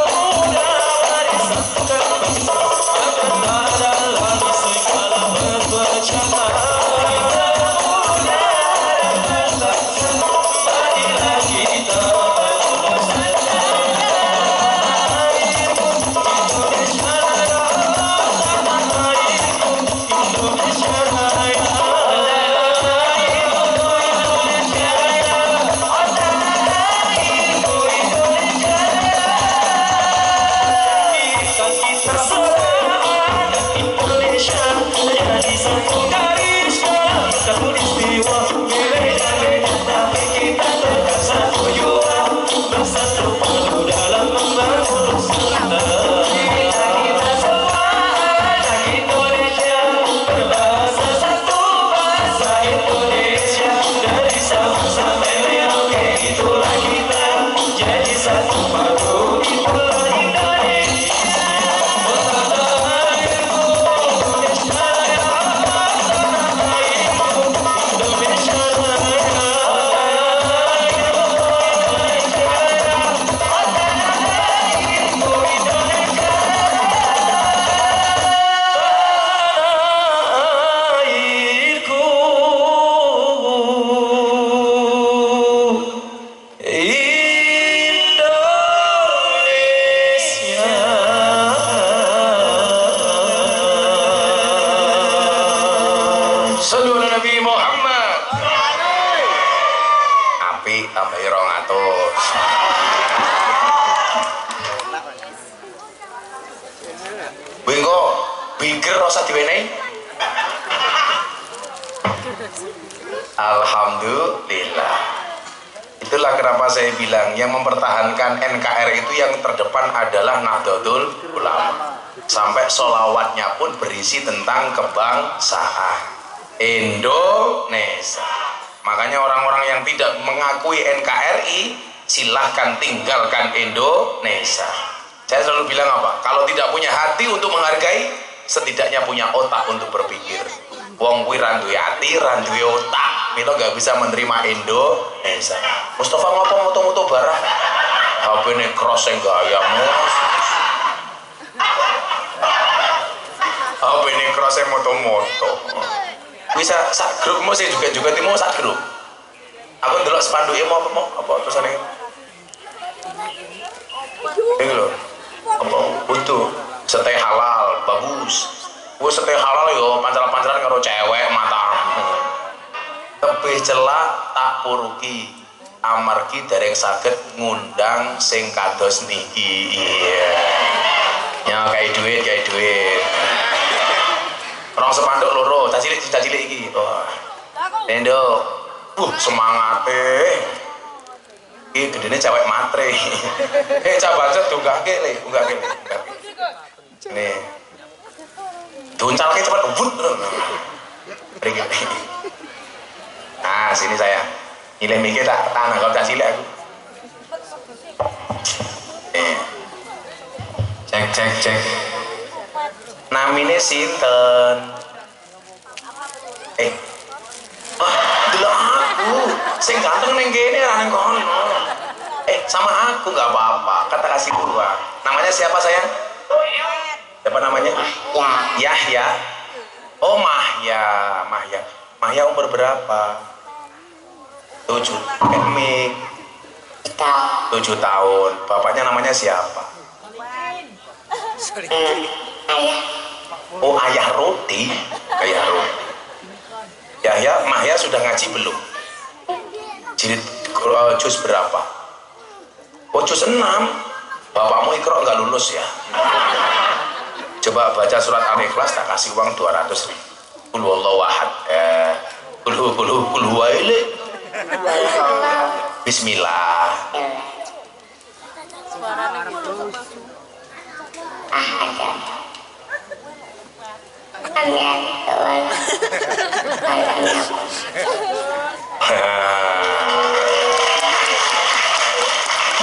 S2: Pemuda barisan berbangsa akan dalam segala perpecahan. Pemuda dan bangsa, marilah kita kita semua anak Indonesia jadi satu garis dalam khatulistiwa. Beda-beda tapi kita tetap satu jua, bersatu padu dalam membangun Nusantara. Kita semua anak Indonesia berbahasa satu, bahasa Indonesia. Dari Sabang sampai Merauke itulah kita, jadi satu padu itulah Indonesia.
S1: Sallu ala Nabi Muhammad. Api tambah 200. Bengko, pikir rasa diwenehi. Alhamdulillah. Itulah kenapa saya bilang yang mempertahankan NKRI itu yang terdepan adalah Nahdlatul Ulama. Sampai sholawatnya pun berisi tentang kebangsaan Indonesia. Makanya orang-orang yang tidak mengakui NKRI silahkan tinggalkan Indonesia. Saya selalu bilang apa? Kalau tidak punya hati untuk menghargai, setidaknya punya otak untuk berpikir. Wong kuwi ra duwe ati, ra duwe otak, mila gak bisa menerima Indonesia. Mustafa ngopo moto-moto barang? HP-ne cross sing gayamu. HP-ne cross sing moto-moto. Bisa sak grupmu sih juga timu sak grup. Aku ndelok spanduknya mau apa tulisane? Ini lho. Apa butuh seteh halal bagus. Gue seteh halal yo pancaran-pancaran karo cewek matamu. Tebih celak tak puruki amargi dereng saged ngundang sing kados niki. Iya. Ya kayak duit. Orang sepanduk loro, cacilik iki. Wah. Tendo. Semangate. Iki gedene cewek matre. Cabacet tunggake le. Nih. Duncalke cepet ubud. Nah, sini saya. Nilai mikir tak tanah kalau cacilik aku. Cek. Namine sinten? Delok aku. Sing ganteng ning kene ra ning kono. Sama aku nggak apa-apa. Kata kasih dua. Namanya siapa sayang? Siapa namanya? Yahya. Oh Mahya. Mahya umur berapa? 7. 7 tahun. Bapaknya namanya siapa? Oh ayah Roti. Yahya, Mahya sudah ngaji belum? Jilid juz berapa? Oh juz 6. Bapakmu Iqra nggak lulus ya? Coba baca surat Al-Ikhlas, tak kasih uang 200.000. Qul huwallahu ahad. Qul huwa ili. Bismillah.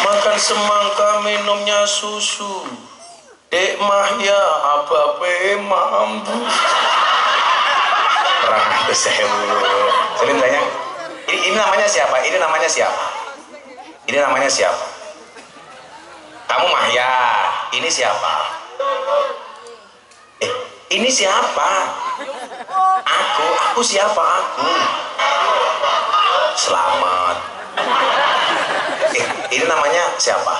S1: Makan semangka, minumnya susu. Dek Mahya abape mampu. Orang itu saya Selim tanya, ini namanya siapa? Ini namanya siapa? Ini namanya siapa? Kamu Mahya. Ini siapa? Ini siapa? Aku siapa aku? Selamat. Ini namanya siapa?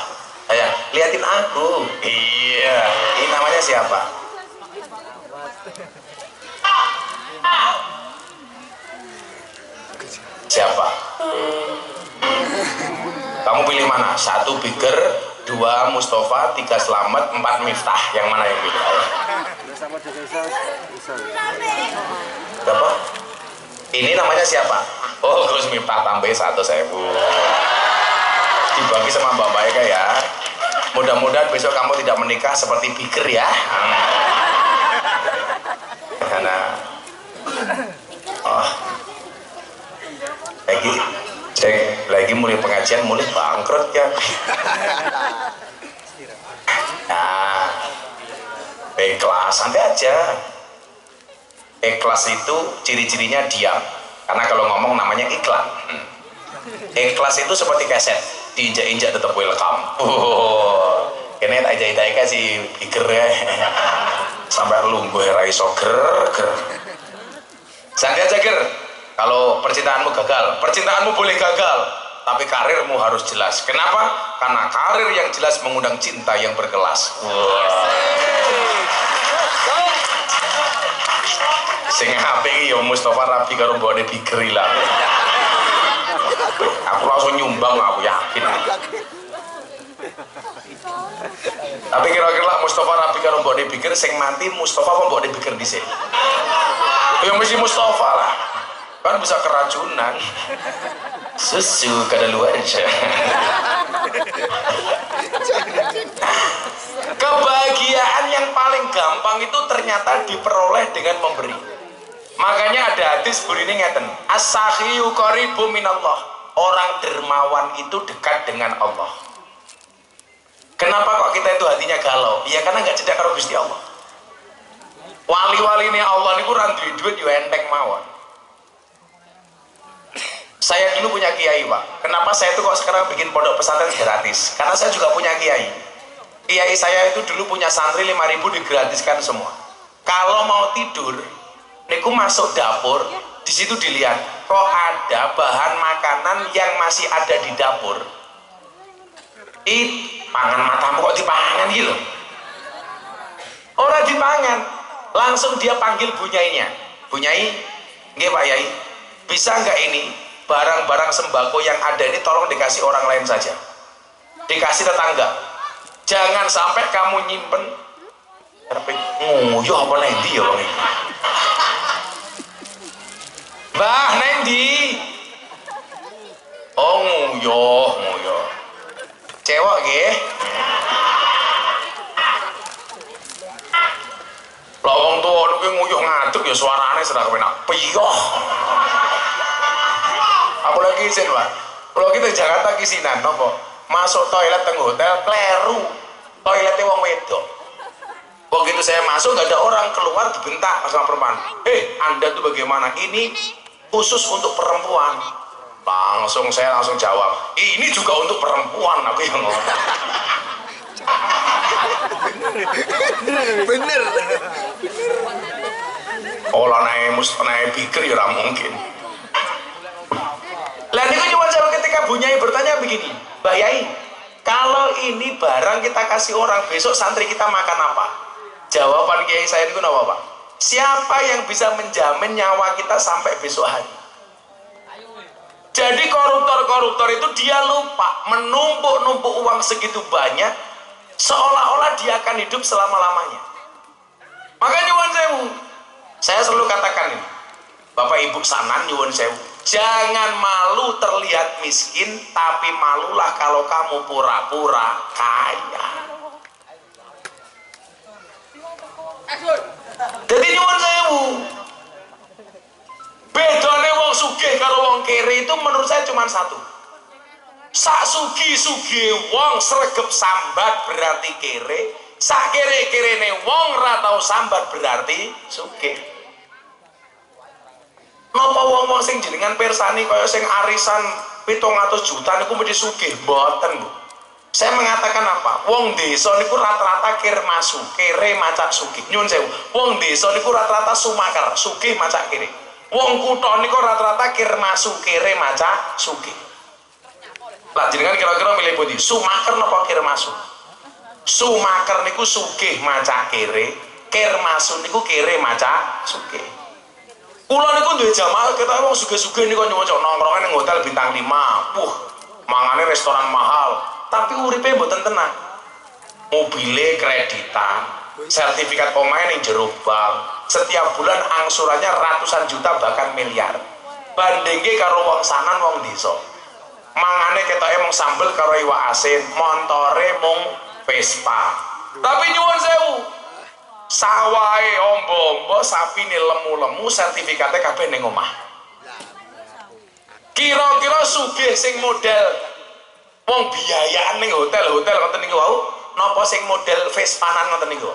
S1: Ayah, liatin aku. Iya. Ini namanya siapa? Siapa? Kamu pilih mana? 1 Biger, 2 Mustafa, 3 Slamet, 4 Miftah. Yang mana yang pilih? Berapa? Ini namanya siapa? Oh, Gus Miftah tambah 1.000. Dibagi sama Mbak Baika ya. Mudah-mudahan besok kamu tidak menikah seperti Biger ya. Karena lagi mulai pengajian mulai bangkrut ya. Nah, ikhlas santai aja. Ikhlas itu ciri-cirinya diam. Karena kalau ngomong namanya iklan. Ikhlas itu seperti keset, diinjak-injak tetap welcome. Kene tak jahit-jahit kasih Biger ya. Sampai lungguh rai iso ger. Santai aja ger. Kalau percintaanmu gagal, percintaanmu boleh gagal, tapi karirmu harus jelas. Kenapa? Karena karir yang jelas mengundang cinta yang berkelas. Sing HP yo Mustafa Rabi karo mbone Biger lah. Aku langsung nyumbang, aku yakin. Tapi kira-kira Mustafa Rabi karo mbone Biger sing mati Mustafa apa mbone Biger dhisik? Ya mesti Mustafa lah. Kan bisa keracunan. Susu kadaluarsa. Kebahagiaan yang paling gampang itu ternyata diperoleh dengan memberi. Makanya ada hadis bunyi ngeten, as-sakhiyu qaribu minallah. Orang dermawan itu dekat dengan Allah. Kenapa kok kita itu hatinya galau? Ya karena nggak cedak karo Gusti Allah. Wali-wali ini Allah niku ra duwe duit yo enteng mawon. Saya dulu punya kiai Pak. Kenapa saya itu kok sekarang bikin pondok pesantren gratis? Karena saya juga punya kiai. Kiai saya itu dulu punya santri 5.000 digratiskan semua. Kalau mau tidur, niku masuk dapur, di situ dilihat kok ada bahan makanan yang masih ada di dapur. Pangan matamu kok dipangan gitu. Orang dipangan, langsung dia panggil bunyainya. Bunyai, nggih Pak Yai, bisa nggak ini barang-barang sembako yang ada ini tolong dikasih orang lain saja, dikasih tetangga, jangan sampai kamu nyimpen. Tapi nguyuh apa nendi ya Bang? Mbah nendi? Oh nguyuh. Cewek nggih. Lah wong tuwa niku nguyuh ngadeg ya suarane serah kepenak piyoh. Aku lagi izin Pak, kalau kita Jakarta kisinan nopo masuk toilet teng hotel kleru toiletnya wong wedok Begitu saya masuk nggak ada orang, keluar dibentak sama perempuan. Anda tuh bagaimana? Ini khusus untuk perempuan. Saya langsung jawab, ini juga untuk perempuan. Aku yang ngomong.
S4: Bener.
S1: Olah naik pikir ya mungkin. Lah niku cuma saya ketika Bu Nyai bertanya begini, Mbak Yai, kalau ini barang kita kasih orang, besok santri kita makan apa? Jawaban Kiai saya itu apa Pak? Siapa yang bisa menjamin nyawa kita sampai besok hari? Jadi koruptor-koruptor itu dia lupa menumpuk-numpuk uang segitu banyak, seolah-olah dia akan hidup selama-lamanya. Makanya nyuwun sewu, saya selalu katakan ini, Bapak Ibu sanan nyuwun sewu, jangan malu terlihat miskin, tapi malulah kalau kamu pura-pura kaya. Jadi nyuwun sewu, bedane wong sugih karo wong kere itu menurut saya cuma satu. Sak sugih-sugih wong sregep sambat berarti kere, sak kere-kerene wong ra tau sambat berarti sugih. Napa wong-wong sing jenengan pirsani kaya sing arisan 700 juta niku mesti sugih? Mboten, Bu. Saya mengatakan apa? Wong desa niku rata-rata kir masu, kere macak sugih. Nyun sewu. Wong desa niku rata-rata sumakar, sugih macak kere. Wong kutha niku rata-rata kir masu, kere macak sugih. Lah jenengan kira-kira milih pundi? Sumakar napa kir masu? Sumakar niku sugih macak kere, kir masu niku kere macak sugih. Kula niku duwe jamaah ketok wong sugih-sugih niku nyocok nongkrongan ning hotel bintang 5. Mangane restoran mahal, tapi uripe mboten tenang. Mobile kreditan, sertifikat omahe ning jero bank. Setiap bulan angsurannya ratusan juta bahkan miliar. Bandingke karo wong sanan wong desa. Mangane ketoke mung sambel karo iwak asin, montore mung Vespa. Tapi nyuwun sewu, sawahe ombo-ombo, sapine lemu-lemu, sertifikatnya kabeh ning omah. Kira-kira sugih sing model wong biayaan ning hotel-hotel ngoten niku wau, napa sing model Vespanan ngoten niku?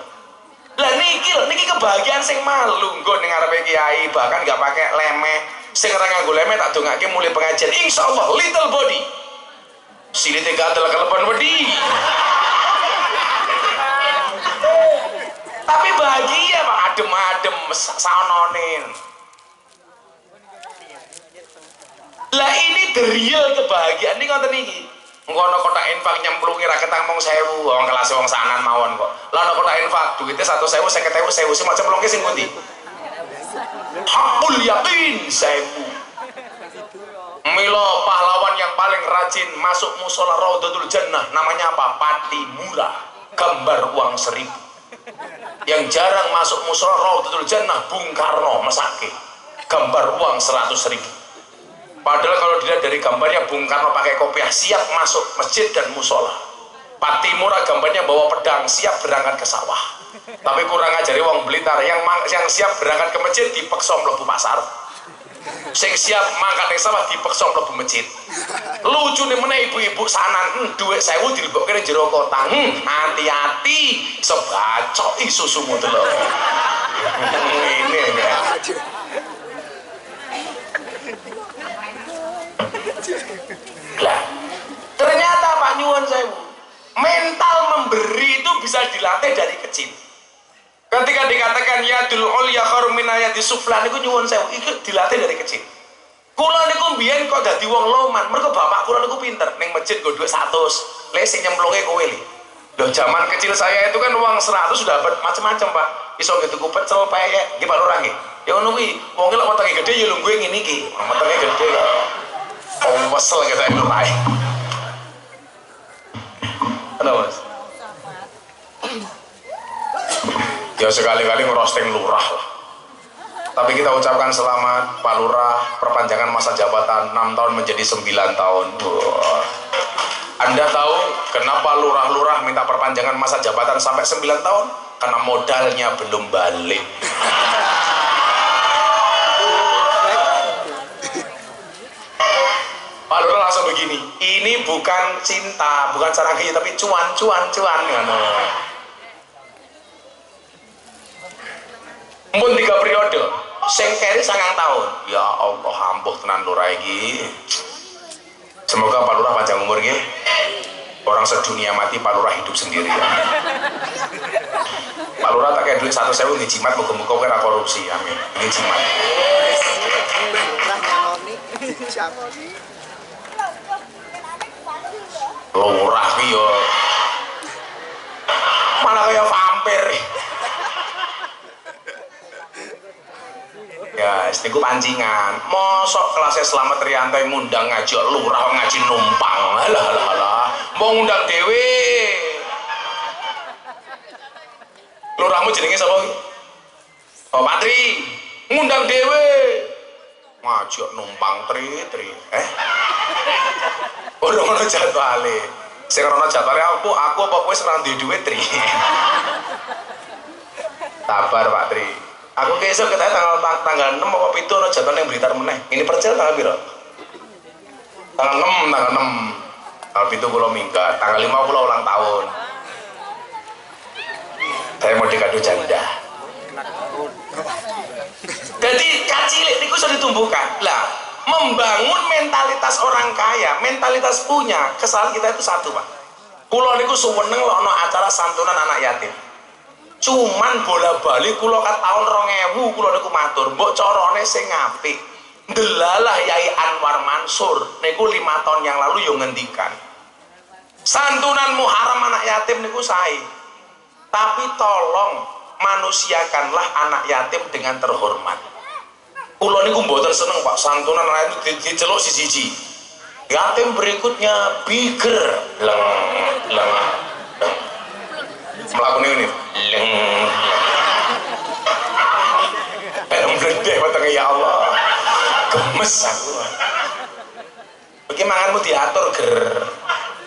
S1: Lah niki kebahagiaan sing malu nggo ning ngarepe kiai, bahkan gak pakai lemeh. Sing ora nganggo lemeh tak dongake mulai pengajian, insyaallah little body. Silite gatel keleban wedi. Tapi bahagia Pak, adem-adem saononin. Lah ini the real kebahagiaan ini ngoten niki. Engko ana kotak infak nyemplungi ra ketang mung 1000, wong kelas wong sanan mawon kok. Lah ana kotak infak duwite 100.000, 50.000, 1000 sing cemplungke sing pundi? Hakul yakin 1000. Milo pahlawan yang paling rajin masuk musola Raudhatul Jannah, namanya apa? Pati Murah, gambar uang 1000. Yang jarang masuk musola Raudhatul Jannah, Bung Karno mesake, gambar uang 100.000. Padahal kalau dilihat dari gambarnya, Bung Karno pakai kopiah, siap masuk masjid dan musola. Pati Murah gambarnya bawa pedang, siap berangkat ke sawah. Tapi kurang ajari wong Blitar, yang siap berangkat ke masjid dipeksa mlebu pasar. Sing siap mangkat ning sawah dipeksa mlebu masjid. Lucune meneh ibu-ibu sanan, dhuwit 1000 dilebokke ning jero kotak. Hati-hati sebacoki susumu delok. Ini. Lah, ternyata Pak nyuwun sewu, mental memberi itu bisa dilatih dari kecil. Ketika dikatakan yadul ulya khairun min yadis sufla niku nyuwun sewu, itu dilatih dari kecil. Kula niku mbiyen kok dadi wong loman, mergo bapak kula niku pinter, ning masjid nggo dhuwit 100. Le sing nyemplunge kowe li. Lho zaman kecil saya itu kan uang 100 sudah dapat macam-macam, Pak. Iso tuku pecel peyek, nggih Pak Lurah nggih. Ya ngono kuwi, wong lek wetenge gedhe ya lungguhe ngene iki. Wetenge gedhe kok. Oh, wesel kita itu lain. Ada Mas? Ya sekali-kali ngerosting lurah lah. Tapi kita ucapkan selamat Pak Lurah, perpanjangan masa jabatan 6 tahun menjadi 9 tahun. Anda tahu kenapa lurah-lurah minta perpanjangan masa jabatan sampai 9 tahun? Karena modalnya belum balik. Pak Lurah langsung begini, ini bukan cinta, bukan sarang tapi cuan. Mun 3 periode. Sing keri 9 tahun. Ya Allah, ampuh tenan lurah iki. Semoga Pak Lurah panjang umur nggih. Orang sedunia mati, Pak Lurah hidup sendiri ya. Pak Lurah tak kayak duit 100.000 nggih jimat, muga-muga kowe ora korupsi. Amin. Ini jimat. Lurah ki yo malah kayak vampir. Ya, istiku pancingan. Mosok kelasnya Slamet Rianto yang ngundang ngaji lurah ngaji numpang. Halah. Mau ngundang dewe. Lurahmu jenenge sapa iki? Oh, Patri. Ngundang dewe. Ngaji numpang tri. Ora ono jadwale. Sing ono jadwale aku apa kowe ora duwe duit tri. Sabar Pak Tri. Aku besok ketanya tanggal 6 apa 7 ono jadwal yang Blitar meneh. Ini percel tanggal piro? Tanggal 6. Tanggal 7 kula minggat, tanggal 5 kula ulang tahun. Saya mau dikado janda. Jadi kacilik niku sudah ditumbuhkan. Lah, membangun mentalitas orang kaya, mentalitas punya. Kesalahan kita itu satu, Pak. Kula niku suweneng lho ana acara santunan anak yatim. Cuman bola-bali kula kat tahun 2000 kula niku matur, mbok carane sing apik. Ndelalah Yai Anwar Mansur niku 5 tahun yang lalu yo ngendikan. Santunan Muharram anak yatim niku sae. Tapi tolong manusiakanlah anak yatim dengan terhormat. Kula niku mboten seneng Pak santunan anak yatim diceluk siji-siji. Yatim berikutnya bigger leng. Melakukan ini mledeh wetenge ya Allah gemes aku iki manganmu diatur ger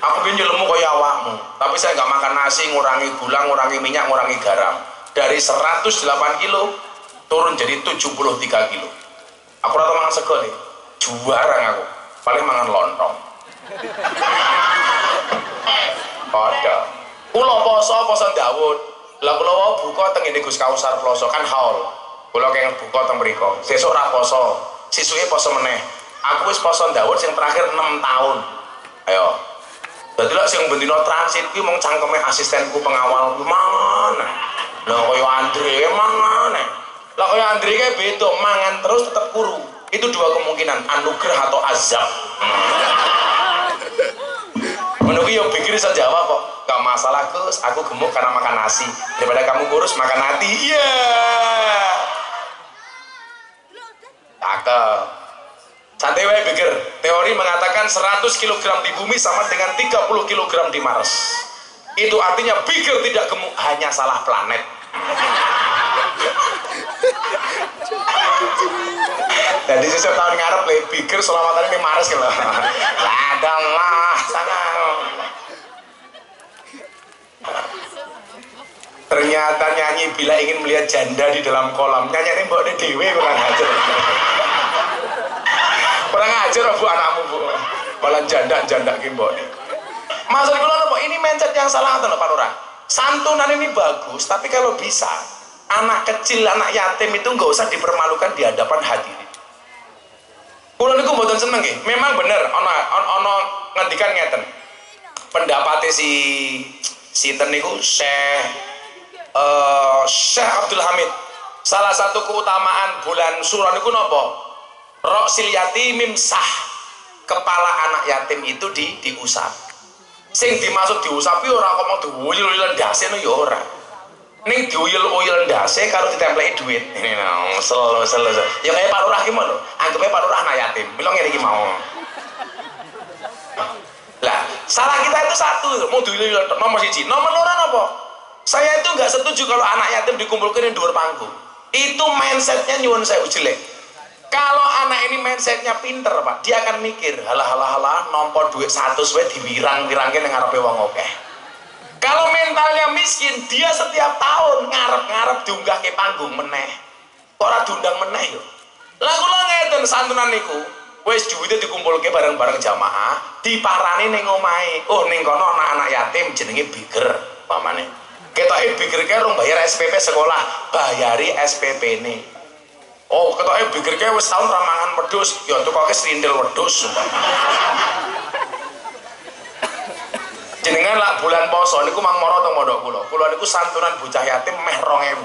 S1: aku pengen nyelemu kaya awakmu tapi saya nggak makan nasi ngurangi gula ngurangi minyak ngurangi garam dari 108 kilo turun jadi 73 kilo aku rata mangan sego nih juarang aku paling mangan lontong ada kula poso Daud. Lah kula buka teng ngene Gus Kausar Ploso kan haul. Kula kenging buka teng mriku. Sesuk ra poso. Sisuke poso meneh. Aku wis poso Daud sing terakhir 6 tahun. Ayo. Dadi lek sing bendina transit kuwi mung cangkeme asistenku pengawal mangan. Lah kaya Andre mangan. Lah kaya Andre kae beda mangan terus tetep kuru. Itu dua kemungkinan, anugerah atau azab. Menurut yo pikir bisa jawab kok. Gak masalah Gus, aku gemuk karena makan nasi daripada kamu kurus makan hati. Iya cakep santai wae pikir teori mengatakan 100 kg di bumi sama dengan 30 kg di Mars itu artinya pikir tidak gemuk hanya salah planet. Jadi setiap tahun ngarep le pikir selamatan ini Mars gitu lah sana. Ternyata nyanyi bila ingin melihat janda di dalam kolam nyanyi mbok dewe kurang ajar bu anakmu bu malah janda ki mbok maksud kula napa ini mindset yang salah atau Pak Lurah santunan ini bagus tapi kalau bisa anak kecil anak yatim itu nggak usah dipermalukan di hadapan hadirin kula niku mboten seneng nggih memang bener ana ngendikan ngeten pendapatnya si niku Syekh Abdul Hamid salah satu keutamaan bulan Syura niku napa? Roksil yatimim sah kepala anak yatim itu diusap sing dimaksud diusap yo ora kok mau diuyul-uyul ndase no yo ora ning diuyul-uyul ndase karo ditempeleki duit ini selo ya kayak Pak Lurah ki lho anggape Pak Lurah anak yatim mila ngene iki mau lah salah kita itu satu mau diuyul nomor 1 nomor 2 napa saya itu nggak setuju kalau anak yatim dikumpulkan di dhuwur panggung itu mindsetnya nyuwun saya jelek kalau anak ini mindsetnya pinter Pak dia akan mikir halah nompo duit 100 wae diwirang-wirangke ning ngarepe wong akeh kalau mentalnya miskin dia setiap tahun ngarep-ngarep diunggah ke panggung meneh kok ora diundang meneh yo lah kula ngeten santunan niku wis duwite dikumpulke bareng-bareng jamaah diparani ning omahe oh ning kono anak-anak yatim jenenge biger pamane Ketoke pikirke rong bayar SPP sekolah, bayari SPP ini. Oh, ketoke pikirke wis tahun ramangan wedhus, ya tukoke srindel wedhus. Jenengan lak bulan poso niku mang mara teng pondok kula. Kula niku santunan bocah yatim meh 2000.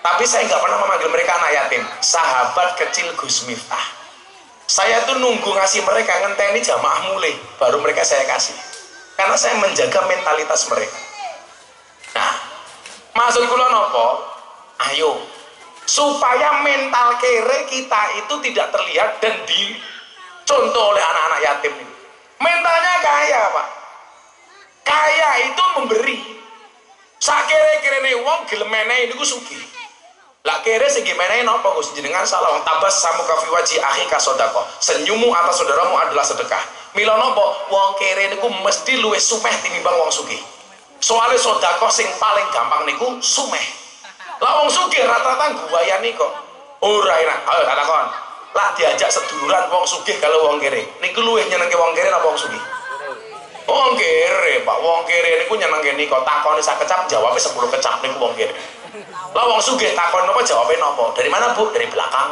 S1: Tapi saya nggak pernah memanggil mereka anak yatim, sahabat kecil Gus Miftah. Saya tuh nunggu ngasih mereka, ngenteni jamaah mulai, baru mereka saya kasih. Karena saya menjaga mentalitas mereka. Nah, maksud kula nopo? Ayo, supaya mental kere kita itu tidak terlihat dan dicontoh oleh anak-anak yatim ini. Mentalnya kaya, Pak. Kaya itu memberi. Sakere-kerene wong gelem menehi niku sugih. Lah kere sing menehi napa Gus? Jenengan salah wong tabas samu kafi waji akhi kasodako. Senyummu atas saudaramu adalah sedekah. Mila napa? Wong kere niku mesti luwih sumeh tinimbang wong sugih. Soalnya sedekah sing paling gampang niku sumeh. Lah wong sugih rata-rata guayani kok. Ora enak. Ayo tak takon. Lah diajak seduluran wong sugih kalau wong kere. Niku luwih nyenengke wong kere napa wong sugih? Wong kere, Pak. Wong kere niku nyenengke niku takoni sak kecap jawabnya 10 kecap niku wong kere. Lah wong sugih takon napa jawabnya napa? Dari mana, Bu? Dari belakang.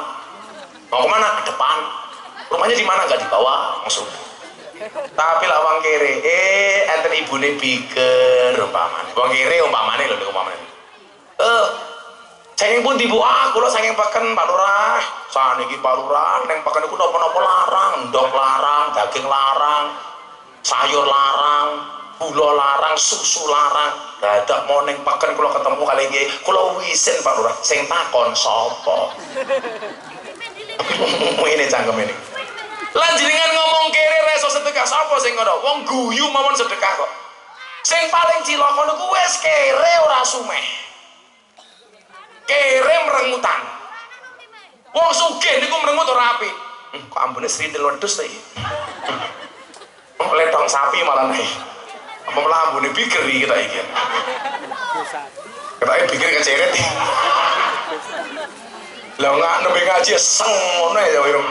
S1: Mau kemana? Ke depan. Rumahnya di mana? Enggak di bawah. Wong sugih. Tapi lah wong kere, enten ibune biker umpamane. Wong kere umpamane lho niku umpamane. Saking pun dibu kula saking peken Pak Lurah. Saniki Pak Lurah ning peken niku napa-napa larang, ndok larang, daging larang, sayur larang, gula larang, susu larang. Dadak mau ning peken kula ketemu kali iki, kula wisin Pak Lurah. Sing takon sapa? Ini cangkem ini. Lah jenengan ngomong kere reso sedekah sapa sing ngono? Wong guyu mawon sedekah kok. Sing paling cilaka niku wis kere ora sumeh. Kere merengutan. Wong sugih niku merengut ora apik. Kok ambune srindel wedhus ta iki? Letong sapi malah naik. Apa malah ambune pikir kita iki. Kita pikir keceret. Lah enggak nembe ngaji seng ngono ya wirem.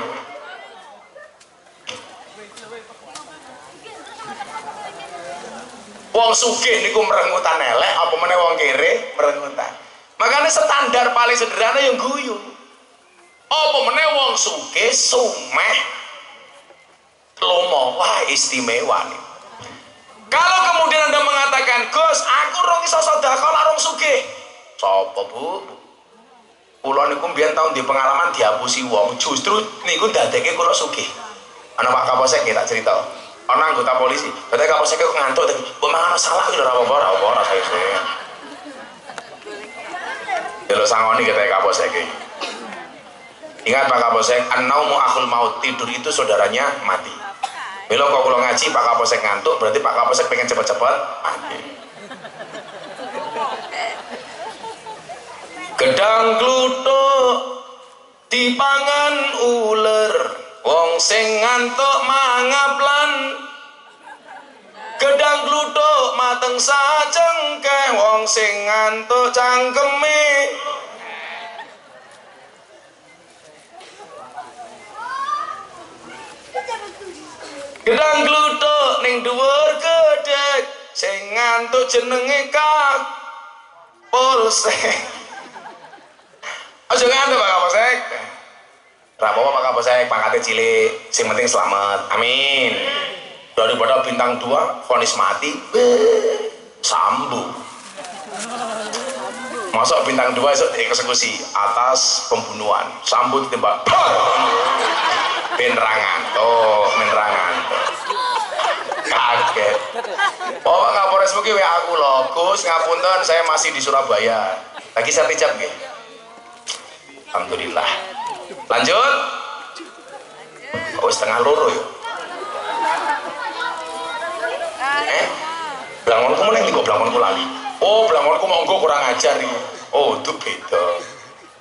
S1: Wong sugih niku merengutan elek, apa meneh wong kere merengutan. Makanya standar paling sederhana yang guyu. Apa meneh wong sugih sumeh lomo, wah istimewa nih. Kalau kemudian Anda mengatakan, Gus, aku rong iso sedekah lah rong sugih. Sapa, Bu? Kula niku mbiyen tahun di pengalaman dihapusi wong, justru niku ndadekke kula sugih. Ana Pak Kapolsek tak cerita. Ana anggota polisi, dadi Kapolsek kok ngantuk tapi mbok mangan salah iki lho ora apa-apa, ora saya. Delok sangoni kata Kapolsek iki. Ingat Pak Kapolsek, an-naumu akhul maut, tidur itu saudaranya mati. Bila kok kalau ngaji Pak Kapolsek ngantuk, berarti Pak Kapolsek pengen cepet-cepet mati. Gedang kluthuk dipangan uler, wong sing ngantuk mangaplan. Gedang kluthuk mateng sajengkeh, wong sing ngantuk cangkeme. Gedang kluthuk ning dhuwur gedhek, sing ngantuk jenenge Kapolsek. Aja ngantuk Pak Kapolsek. Ra apa-apa Pak Kapolsek, pangkate cilik, sing penting selamat. Amin. Daripada bintang 2 vonis mati, sambu. Masuk bintang 2 esok dieksekusi atas pembunuhan, sambut tembak. Penerangan, menerangan. Kaget. Oh Pak Kapolres mungkin WA aku loh, Gus ngapunten saya masih di Surabaya. Lagi sertijab nggih. Alhamdulillah. Lanjut. Oh setengah loro ya. Blangonku meneng kok blangonku lali. Oh blangonku monggo kurang ajar iki. Oh itu beda.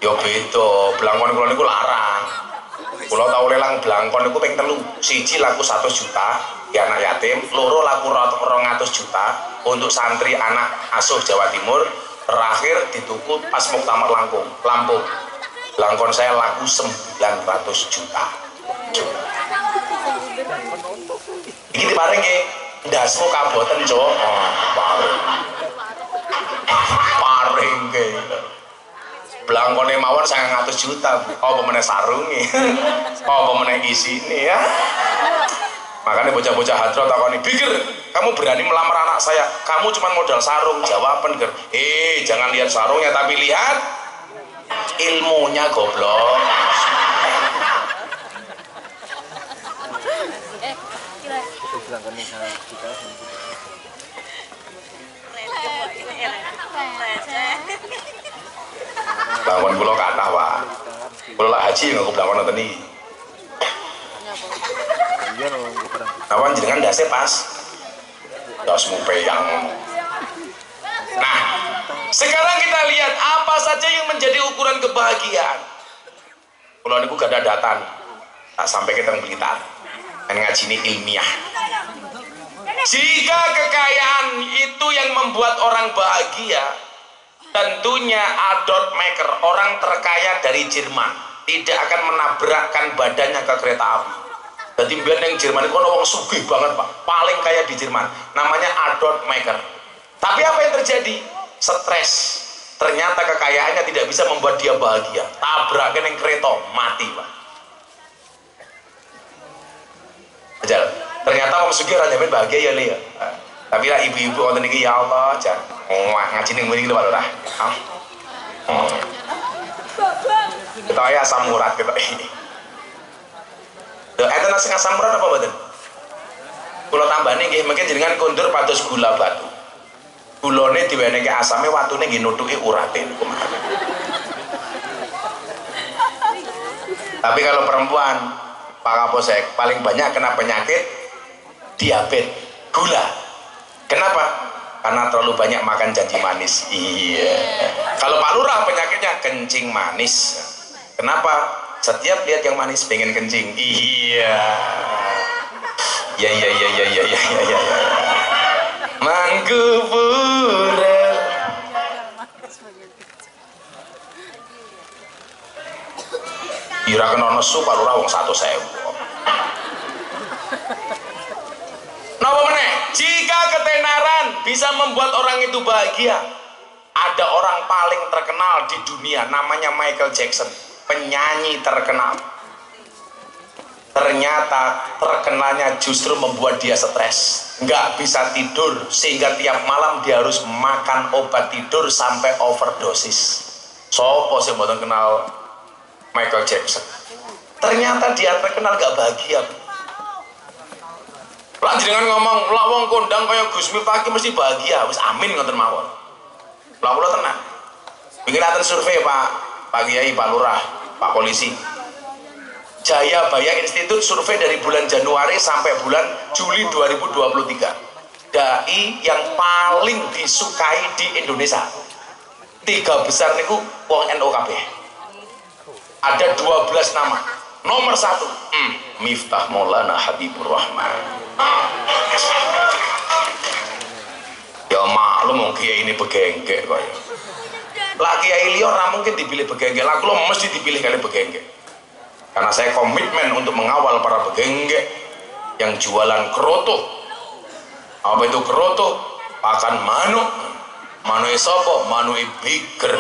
S1: Ya beda. Blangon kula niku larang. Kula tau lelang blangkon niku ping 3. Siji laku 100 juta ya anak yatim, loro laku 200 juta untuk santri anak asuh Jawa Timur. Terakhir dituku pas Muktamar Lampung. Blangkon saya laku 900 juta. Iki diparing nggih ndasmu kaboten, Cuk. Oh, bengke. Belangkone mawon 900 juta. Apa meneh sarunge? Apa meneh isine ya? Makanya bocah-bocah hadro takoni, "Pikir kamu berani melamar anak saya? Kamu cuma modal sarung." Jawaban ger, jangan lihat sarungnya tapi lihat ilmunya goblok. Bangun kula kathah, Pak. Kula lak haji nggak belakon nonton iki. Nawan jenengan ndase pas. Dasmu peyang. Nah, sekarang kita lihat apa saja yang menjadi ukuran kebahagiaan. Kula niku gak ada datan. Tak sampai kita Blitar. Dan ngaji ini ilmiah. Jika kekayaan itu yang membuat orang bahagia, tentunya Adolf Maker, orang terkaya dari Jerman, tidak akan menabrakkan badannya ke kereta api. Jadi biar yang Jerman itu orang sugih banget, Pak, paling kaya di Jerman, namanya Adolf Maker. Tapi apa yang terjadi? Stres. Ternyata kekayaannya tidak bisa membuat dia bahagia. Tabrakan yang kereta, mati, Pak. Ajal. Ternyata orang sugih orang jamin bahagia ya, Lea. Tapi lah ibu-ibu wonten iki ya Allah, jan ngaji ning mriki lho Pak Lurah. Kita ya asam urat kita ini. Lho, enten sing asam urat apa mboten? Kula tambani nggih mungkin jenengan kondur pados gula batu. Gulane diwenehke asame watune nggih nutuki urate niku. Tapi kalau perempuan, Pak Kapolsek paling banyak kena penyakit diabetes, gula. Kenapa? Karena terlalu banyak makan janji manis. Iya. Kalau Pak Lurah penyakitnya kencing manis. Kenapa? Setiap lihat yang manis pengen kencing. Iya. Ya. Mangkupura. Ira kena nesu Pak Lurah wong 100.000. Napa meneh? Jika ketenaran bisa membuat orang itu bahagia, ada orang paling terkenal di dunia namanya Michael Jackson, penyanyi terkenal. Ternyata terkenalnya justru membuat dia stres, nggak bisa tidur, sehingga tiap malam dia harus makan obat tidur sampai overdosis. Sopo sih mboten kenal Michael Jackson? Ternyata dia terkenal nggak bahagia. Lah jenengan ngomong, lah wong kondang kaya Gus Miftah mesti bahagia, wis amin ngoten mawon. Lah kula tenang. Bikin aten survei Pak Kiai, Pak Lurah, Pak Polisi. Jayabaya Institute survei dari bulan Januari sampai bulan Juli 2023. Dai yang paling disukai di Indonesia. 3 besar niku wong NU kabeh. Ada 12 nama. Nomor 1, Miftah Maulana Habibur Rahman. Ya maklum wong kiai ini begengge kok. Lah kiai liya ora mungkin dipilih begengge. Lah kula mesti dipilih kali begengge. Karena saya komitmen untuk mengawal para begengge yang jualan keroto. Apa itu keroto? Pakan manuk. Manuke sapa? Manuke biker.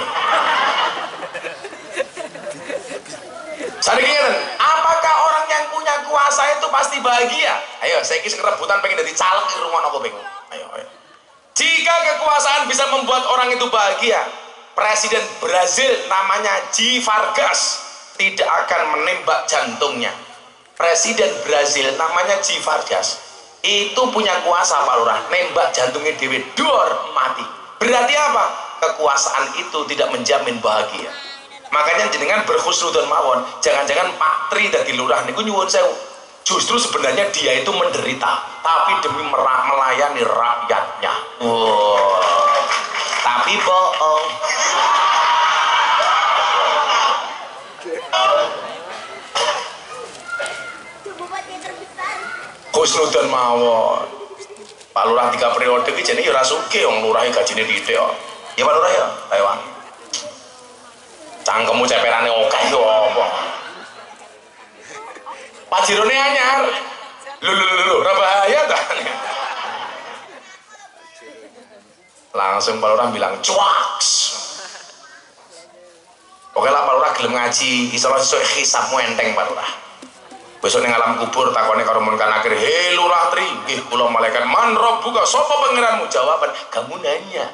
S1: Saniki ngeten, apakah orang yang punya kuasa itu pasti bahagia? Ayo, saya kisah kerebutan pengen jadi caleg di rumah aku bingung. Ayo. Jika kekuasaan bisa membuat orang itu bahagia, Presiden Brazil namanya G. Vargas tidak akan menembak jantungnya. Presiden Brazil namanya G. Vargas itu punya kuasa Pak Lurah, nembak jantungnya dewe dor mati. Berarti apa? Kekuasaan itu tidak menjamin bahagia. Makanya jenengan berhusnudzon mawon, jangan-jangan Pak Tri dadi lurah niku nyuwun sewu. Justru sebenarnya dia itu menderita, tapi demi melayani rakyatnya. Wow. Tapi bohong. Husnudzon mawon. Pak Lurah 3 periode iki jenenge ya ora sugih wong lurahe gajine thithik kok. Ya Pak Lurah ya, ayo. Cangkemmu ceperane akeh yo apa? Pajirone anyar. Lho, ora bahaya ta? Langsung Pak Lurah bilang, "Cuaks." Oke lah Pak Lurah gelem ngaji, iso sesuk hisabmu enteng Pak Lurah. Besok ning alam kubur takone karo Munkar Nakir, "Hei Lurah Tri, nggih kula malaikat man rabbuka, sapa pangeranmu?" Jawaban, "Kamu nanya."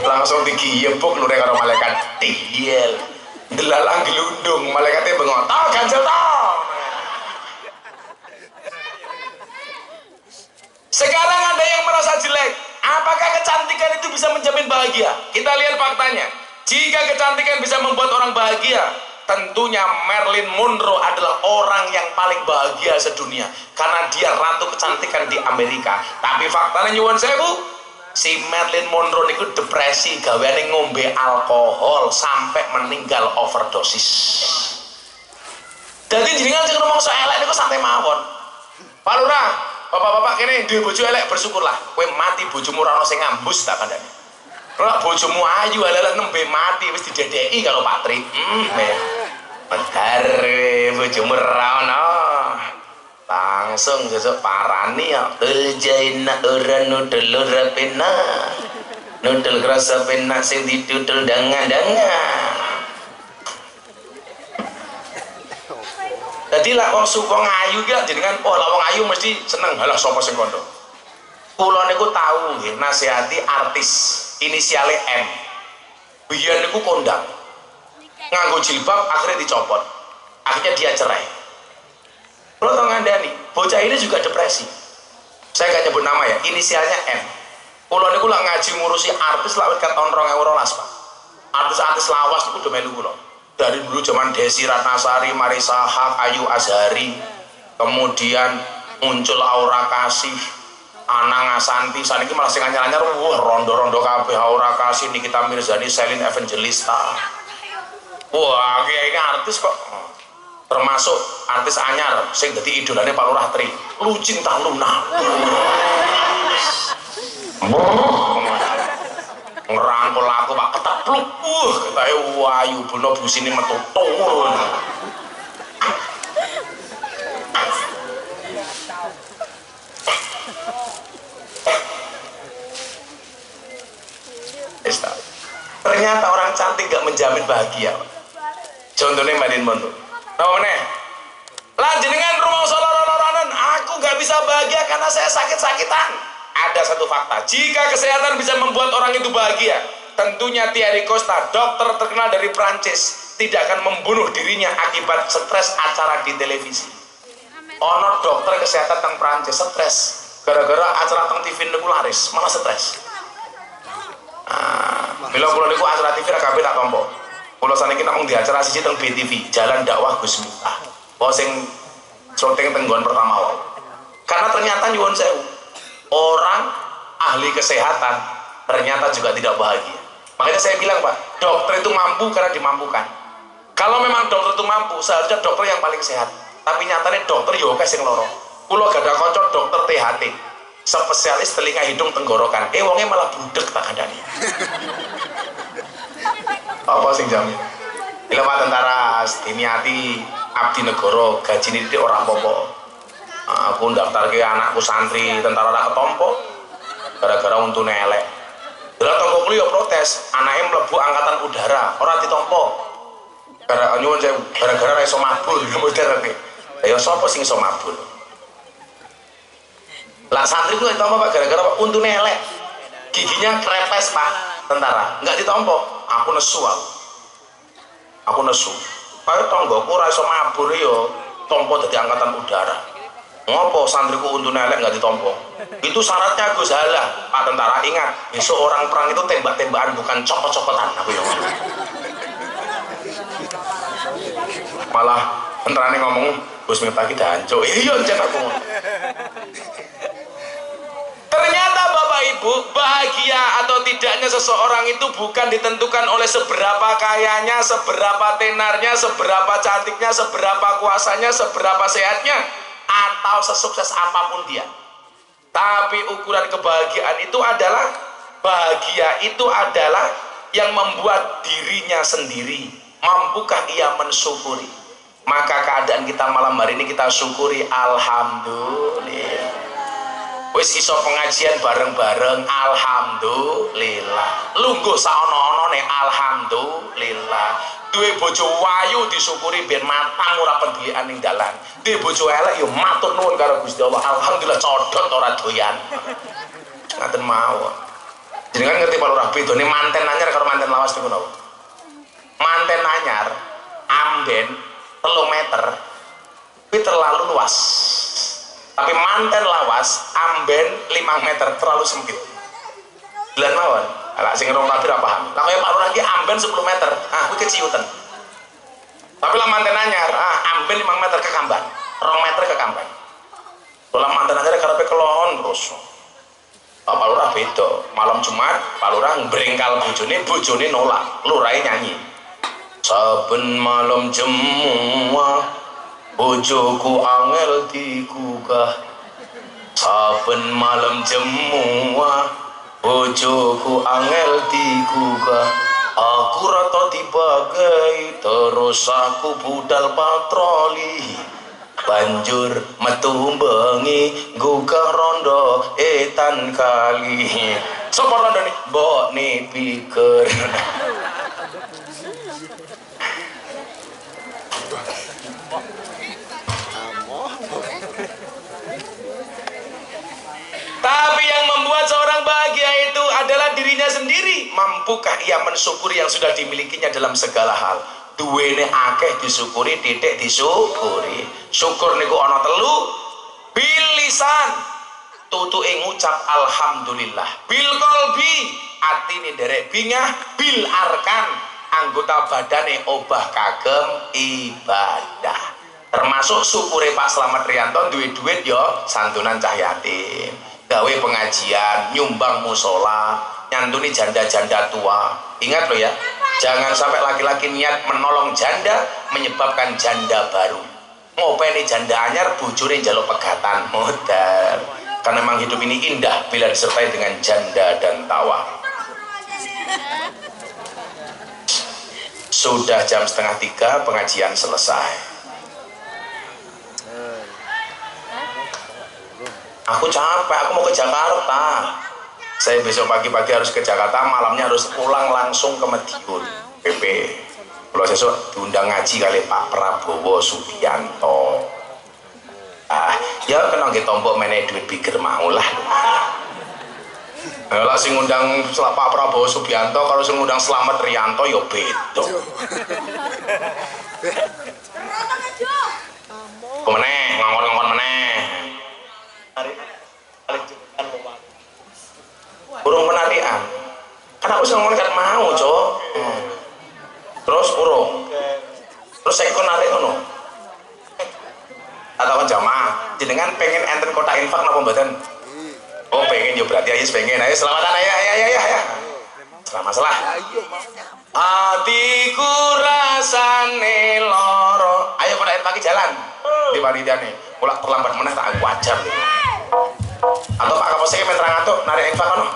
S1: Langsung digiyebuk lure karo malaikat, "Tiyel." Delalang gelundung, malaikatnya bengok, "Tah ganjel tah." Sekarang ada yang merasa jelek. Apakah kecantikan itu bisa menjamin bahagia? Kita lihat faktanya. Jika kecantikan bisa membuat orang bahagia, tentunya Marilyn Monroe adalah orang yang paling bahagia sedunia karena dia ratu kecantikan di Amerika. Tapi faktanya nyuwun sewu, si Marilyn Monroe itu depresi gaweane ngombe alkohol sampai meninggal overdosis. Jadi jenengan sing ngomong so elek niku santai mawon. Pak Lurah, bapak-bapak kene duwe bojo elek bersyukurlah. Kowe mati bojomu ora ono sing ngambus tak kandhani. Kalau bojomu ayu alelah nembe mati wis didedeki kalau Pak Tri. Bentar bojomu ora ono. Langsung sesuk parani ya. Jaina ora nudel ora pena. Nudel krasa pena sing didudel dangan-dangan. Jadi lah wong suka ngayu ki jenengan oh lah wong ayu mesti seneng halah sapa sing kondo. Kula niku tahu nggih nasihati artis inisiale M. Biyen niku kondang. Nganggo jilbab akhirnya dicopot. Akhirnya dia cerai. Kula tau ngandani, bocah ini juga depresi. Saya gak nyebut nama ya, inisialnya M. Kula niku lak ngaji ngurusi artis lak kat tahun 2012, Pak. Artis-artis lawas niku do melu kula. Dari dulu zaman Desi Ratnasari, Marisa Haque, Ayu Azhari, kemudian muncul Aura Kasih, Anang Asanti, saat ini malah sing anyar-anyar, wah rondo-rondo kabeh Aura Kasih, Nikita Mirzani, Celine Evangelista. Wah, kayak ini artis kok. Termasuk artis anyar, sing dadi idolane Pak Lurah Tri, Lu Cinta Luna. Ngerangkul aku Pak ketepluk, ketahe wayu bono busine metu turun. Ternyata orang cantik gak menjamin bahagia. Contohnya Marilyn Monroe. Tahu meneh? Lah jenengan rumah lororan, aku gak bisa bahagia karena saya sakit-sakitan. Ada satu fakta, jika kesehatan bisa membuat orang itu bahagia, tentunya Thierry Costa, dokter terkenal dari Prancis, tidak akan membunuh dirinya akibat stres acara di televisi. Ono dokter kesehatan teng Prancis stres gara-gara acara teng TV niku laris, malah stres. Bila kula niku acara TV ra kabeh tak tompo. Kula saniki namung di acara siji teng BTV, Jalan Dakwah Gus Miftah. Wong sing syuting teng nggon pertama wae. Karena ternyata nyuwun sewu, orang ahli kesehatan ternyata juga tidak bahagia. Makanya saya bilang Pak, dokter itu mampu karena dimampukan. Kalau memang dokter itu mampu, seharusnya dokter yang paling sehat. Tapi nyatanya dokter yo akeh sing loro. Kula gak ada kanca dokter THT, spesialis telinga hidung tenggorokan. Wonge malah budek tak kandhani. Apa sing jamin? Bila Pak tentara diniati abdi negara, gajine titik ora apa-apa. Aku daftar ke anakku santri tentara tak ketompo gara-gara untune elek. Lah tonggo kuwi yo protes, anake mlebu angkatan udara, ora ditompo. Gara nyuwun sewu, gara-gara ora iso mabur modern iki. Ya sapa sing iso mabur? Lah santri ku ditompo Pak gara-gara untune elek. Giginya krepes Pak, tentara. Enggak ditompo, aku nesu aku. Aku nesu. Kaya tonggoku ora iso mabur yo tompo dadi angkatan udara. Ngopo santriku untune elek nggak ditompo? Itu syaratnya Gus Halah. Pak tentara ingat, besok orang perang itu tembak-tembakan bukan copot-copotan. Aku yang malah tentarane ngomong Gus Miftah ki dancuk. Iya ncen aku. Ternyata Bapak Ibu, bahagia atau tidaknya seseorang itu bukan ditentukan oleh seberapa kayanya, seberapa tenarnya, seberapa cantiknya, seberapa kuasanya, seberapa sehatnya, atau sesukses apapun dia. Tapi ukuran kebahagiaan itu adalah, bahagia itu adalah yang membuat dirinya sendiri. Mampukah ia mensyukuri? Maka keadaan kita malam hari ini kita syukuri, alhamdulillah. Wis iso pengajian bareng-bareng, alhamdulillah. Lungguh saono-onone, alhamdulillah. Duwe bojo wayu disyukuri ben matang ora pendilikan ning dalan. Duwe bojo elek ya matur nuwun karo Gusti Allah, alhamdulillah codot ora doyan. Ngaten mawon. Jenengan ngerti Pak Lurah bedane manten anyar karo manten lawas niku napa? Manten anyar amben 3 meter kuwi terlalu luas. Tapi manten lawas amben 5 meter terlalu sempit. Bulan mawon. Lah sing rong kabeh ora paham. Lah kaya Pak Lurah iki amben 10 meter. Ah kuwi keciutan. Tapi lah manten anyar, amben 5 meter kekamban. 2 meter kekamban. Lah manten anyar karepe kelon terus. Pak Lurah beda. Malam Jumat Pak Lurah ngrengkal bojone nolak. Lurahe nyanyi. Saben malam Jumat bojoku angel digugah. Saben malam Jumat bojoku angel digugah. Aku rata dibagai terus aku budal patroli. Banjur metu bengi gugah rondo etan kali. Sapa rondo nih? Mbok ne pikir. Tapi yang membuat seorang bahagia itu adalah dirinya sendiri. Mampukah ia mensyukuri yang sudah dimilikinya dalam segala hal? Duwene akeh disyukuri, titik disyukuri. Syukur niku ana 3. Bil lisan, tutuke ngucap alhamdulillah. Bil qalbi, atine nderek bingah. Bil arkan, anggota badane obah kagem ibadah. Termasuk syukure Pak Slamet Riyanto duwe duit ya santunan cah yatim, gawe pengajian, nyumbang musola, nyantuni janda-janda tua. Ingat loh ya, jangan sampai laki-laki niat menolong janda menyebabkan janda baru. Ngopeni janda anyar bojone njaluk pegatan modal. Karena memang hidup ini indah bila disertai dengan janda dan tawa. Sudah jam 2:30 pengajian selesai. Aku capek, aku mau ke Jakarta. Saya besok pagi-pagi harus ke Jakarta, malamnya harus pulang langsung ke Madiun PP. Kalau besok diundang ngaji kali Pak Prabowo Subianto. Ya kena nggih tombok meneh duit pikir maulah. Lah sing ngundang Pak Prabowo Subianto kalau sing ngundang Slamet Riyanto ya beda. Kemeneh ngongkon-ngongkon meneh. Burung penarian kan aku ngomong kan mau cok. Terus burung terus saya ikut narik ngono atau jamaah jenengan pengen enten kotak infak napa mboten? Oh pengen ya berarti ayo pengen. Ayo selamatan ya selamat salah. Hatiku rasane loro. Ayo kotak infak jalan di panitia nih mulak terlambat meneh tak wajar nih. Atau Pak Kapolsek pengen terang atuk narik infak kono.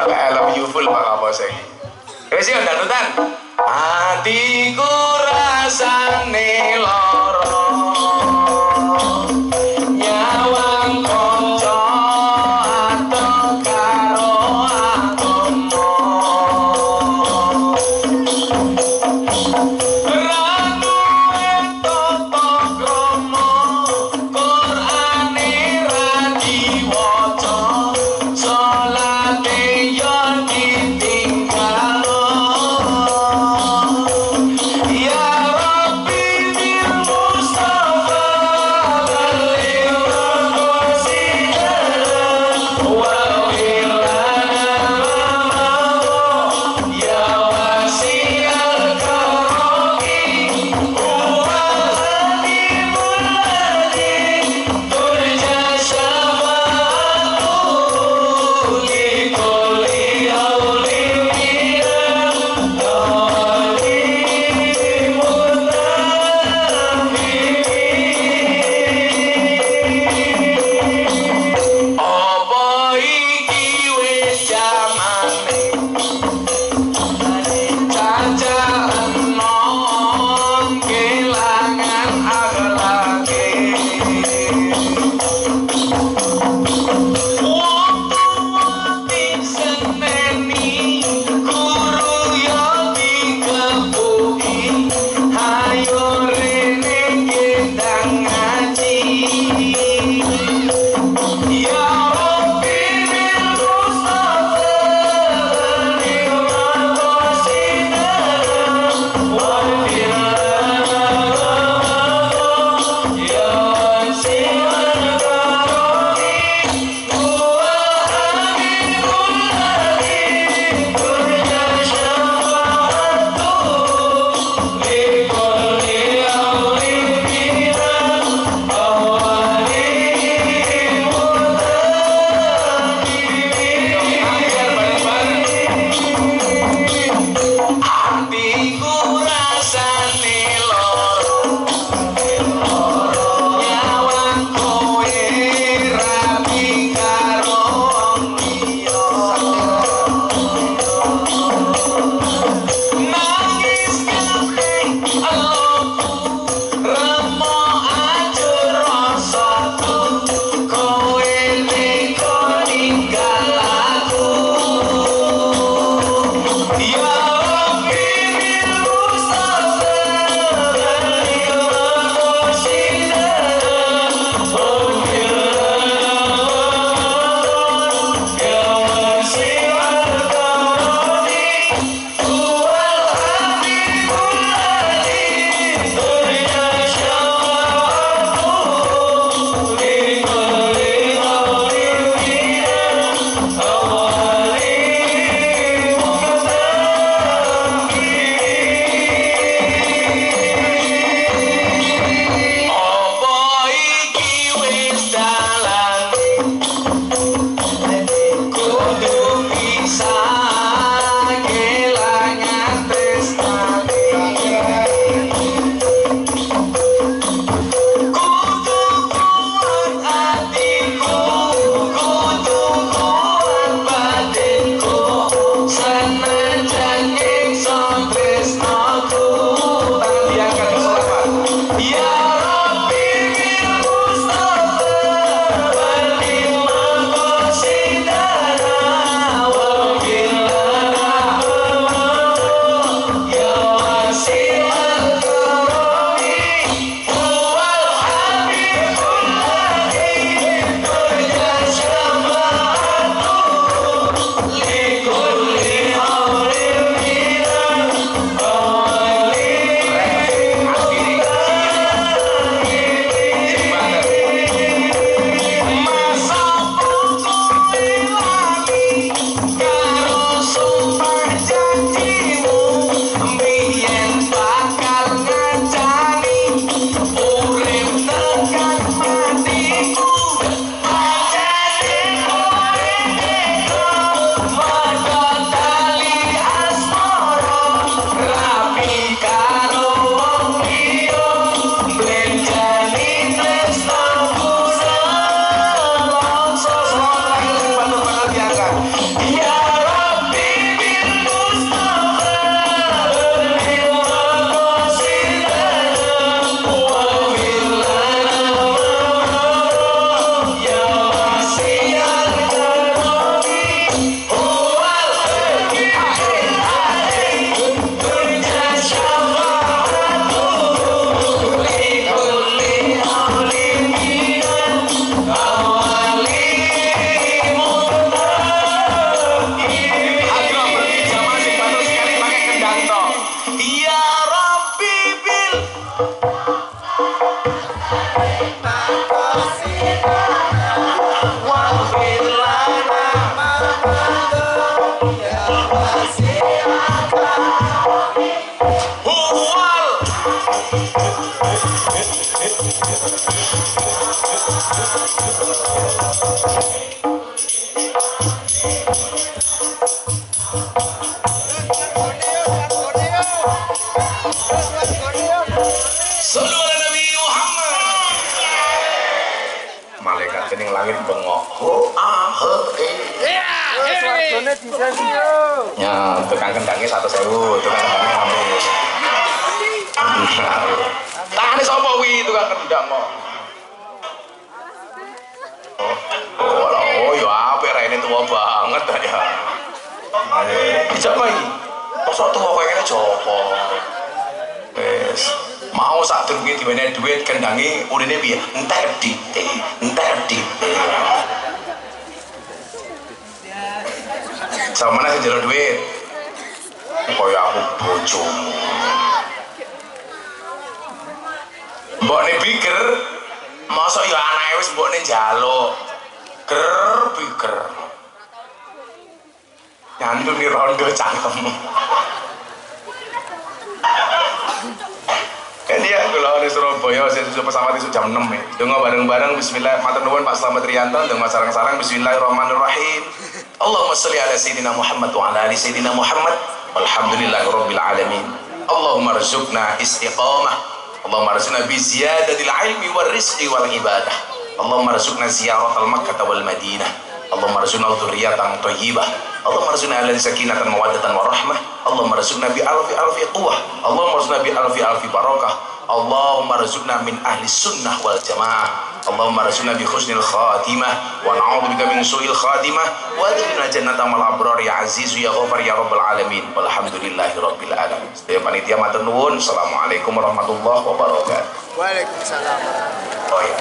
S1: I love you full Pak Kapolsek. Wis yo dandutan. Hatiku rasane loro. Nyawang kanca atok karo agama.
S2: Ya Rabbi bil Mustafa Ya Rabbi bil Mustafa bil maqasidana wa bil lana ya wasi'al karami huwal hakim turja syafa'atuhu li kulli alim minan awali Agam berjamaah sing baru sekali pakai kendang toh. Ya Rabbi bil waghfir lana huwal Sallu ala Nabi Muhammad. Malaikat kening langit bengok. Ya, tukang kendangnya 1.000, tukang kendangnya habis. Tangane sapa wi tukang kendang kok? Oh, ya apik rene tuwa banget ta ya. Dijak iki. Kok tuwa koyo ngene jopo. Wes, mau sak durunge diwenehi duit kendangi urine piye? Entek dite. Sama mana sing njaluk duit? Koyo aku bojomu. Mbokne pikir mosok ya anake wis mbokne njaluk. Pikir. Nyandu ni rondo cangkem. Kan dia kalau di Surabaya saya sudah pesawat itu jam 6 ya. Dengar bareng-bareng bismillah matur nuwun Pak Slamet Rianto dengar sarang-sarang bismillahirrahmanirrahim. Allahumma shalli ala sayyidina Muhammad wa ala ali sayyidina Muhammad. Walhamdulillahirabbil alamin. Allahumma rzuqna istiqamah. Allahumma rzuqna bi ziyadatil ilmi war rizqi wal ibadah. Allahumma rzuqna ziyaratal Makkah wal Madinah. Allahumma rzuqna dzurriyyatan thayyibah. Allahumma rzuqna ala sakinatan mawaddatan warahmah. Allahumma rzuqna bi alfi quwwah. Allahumma rzuqna bi alfi barakah. Allahumma rzuqna min ahli sunnah wal jamaah. Allahumma rzuqna bi husnil khatimah wa na'udzubika min su'il khatimah wa adkhilna jannata mal abrar ya aziz ya ghafar ya rabbal alamin. Walhamdulillahirabbil alamin. Sedaya panitia matur nuwun. Assalamualaikum warahmatullahi wabarakatuh.
S4: Waalaikumsalam.
S2: Oh ya.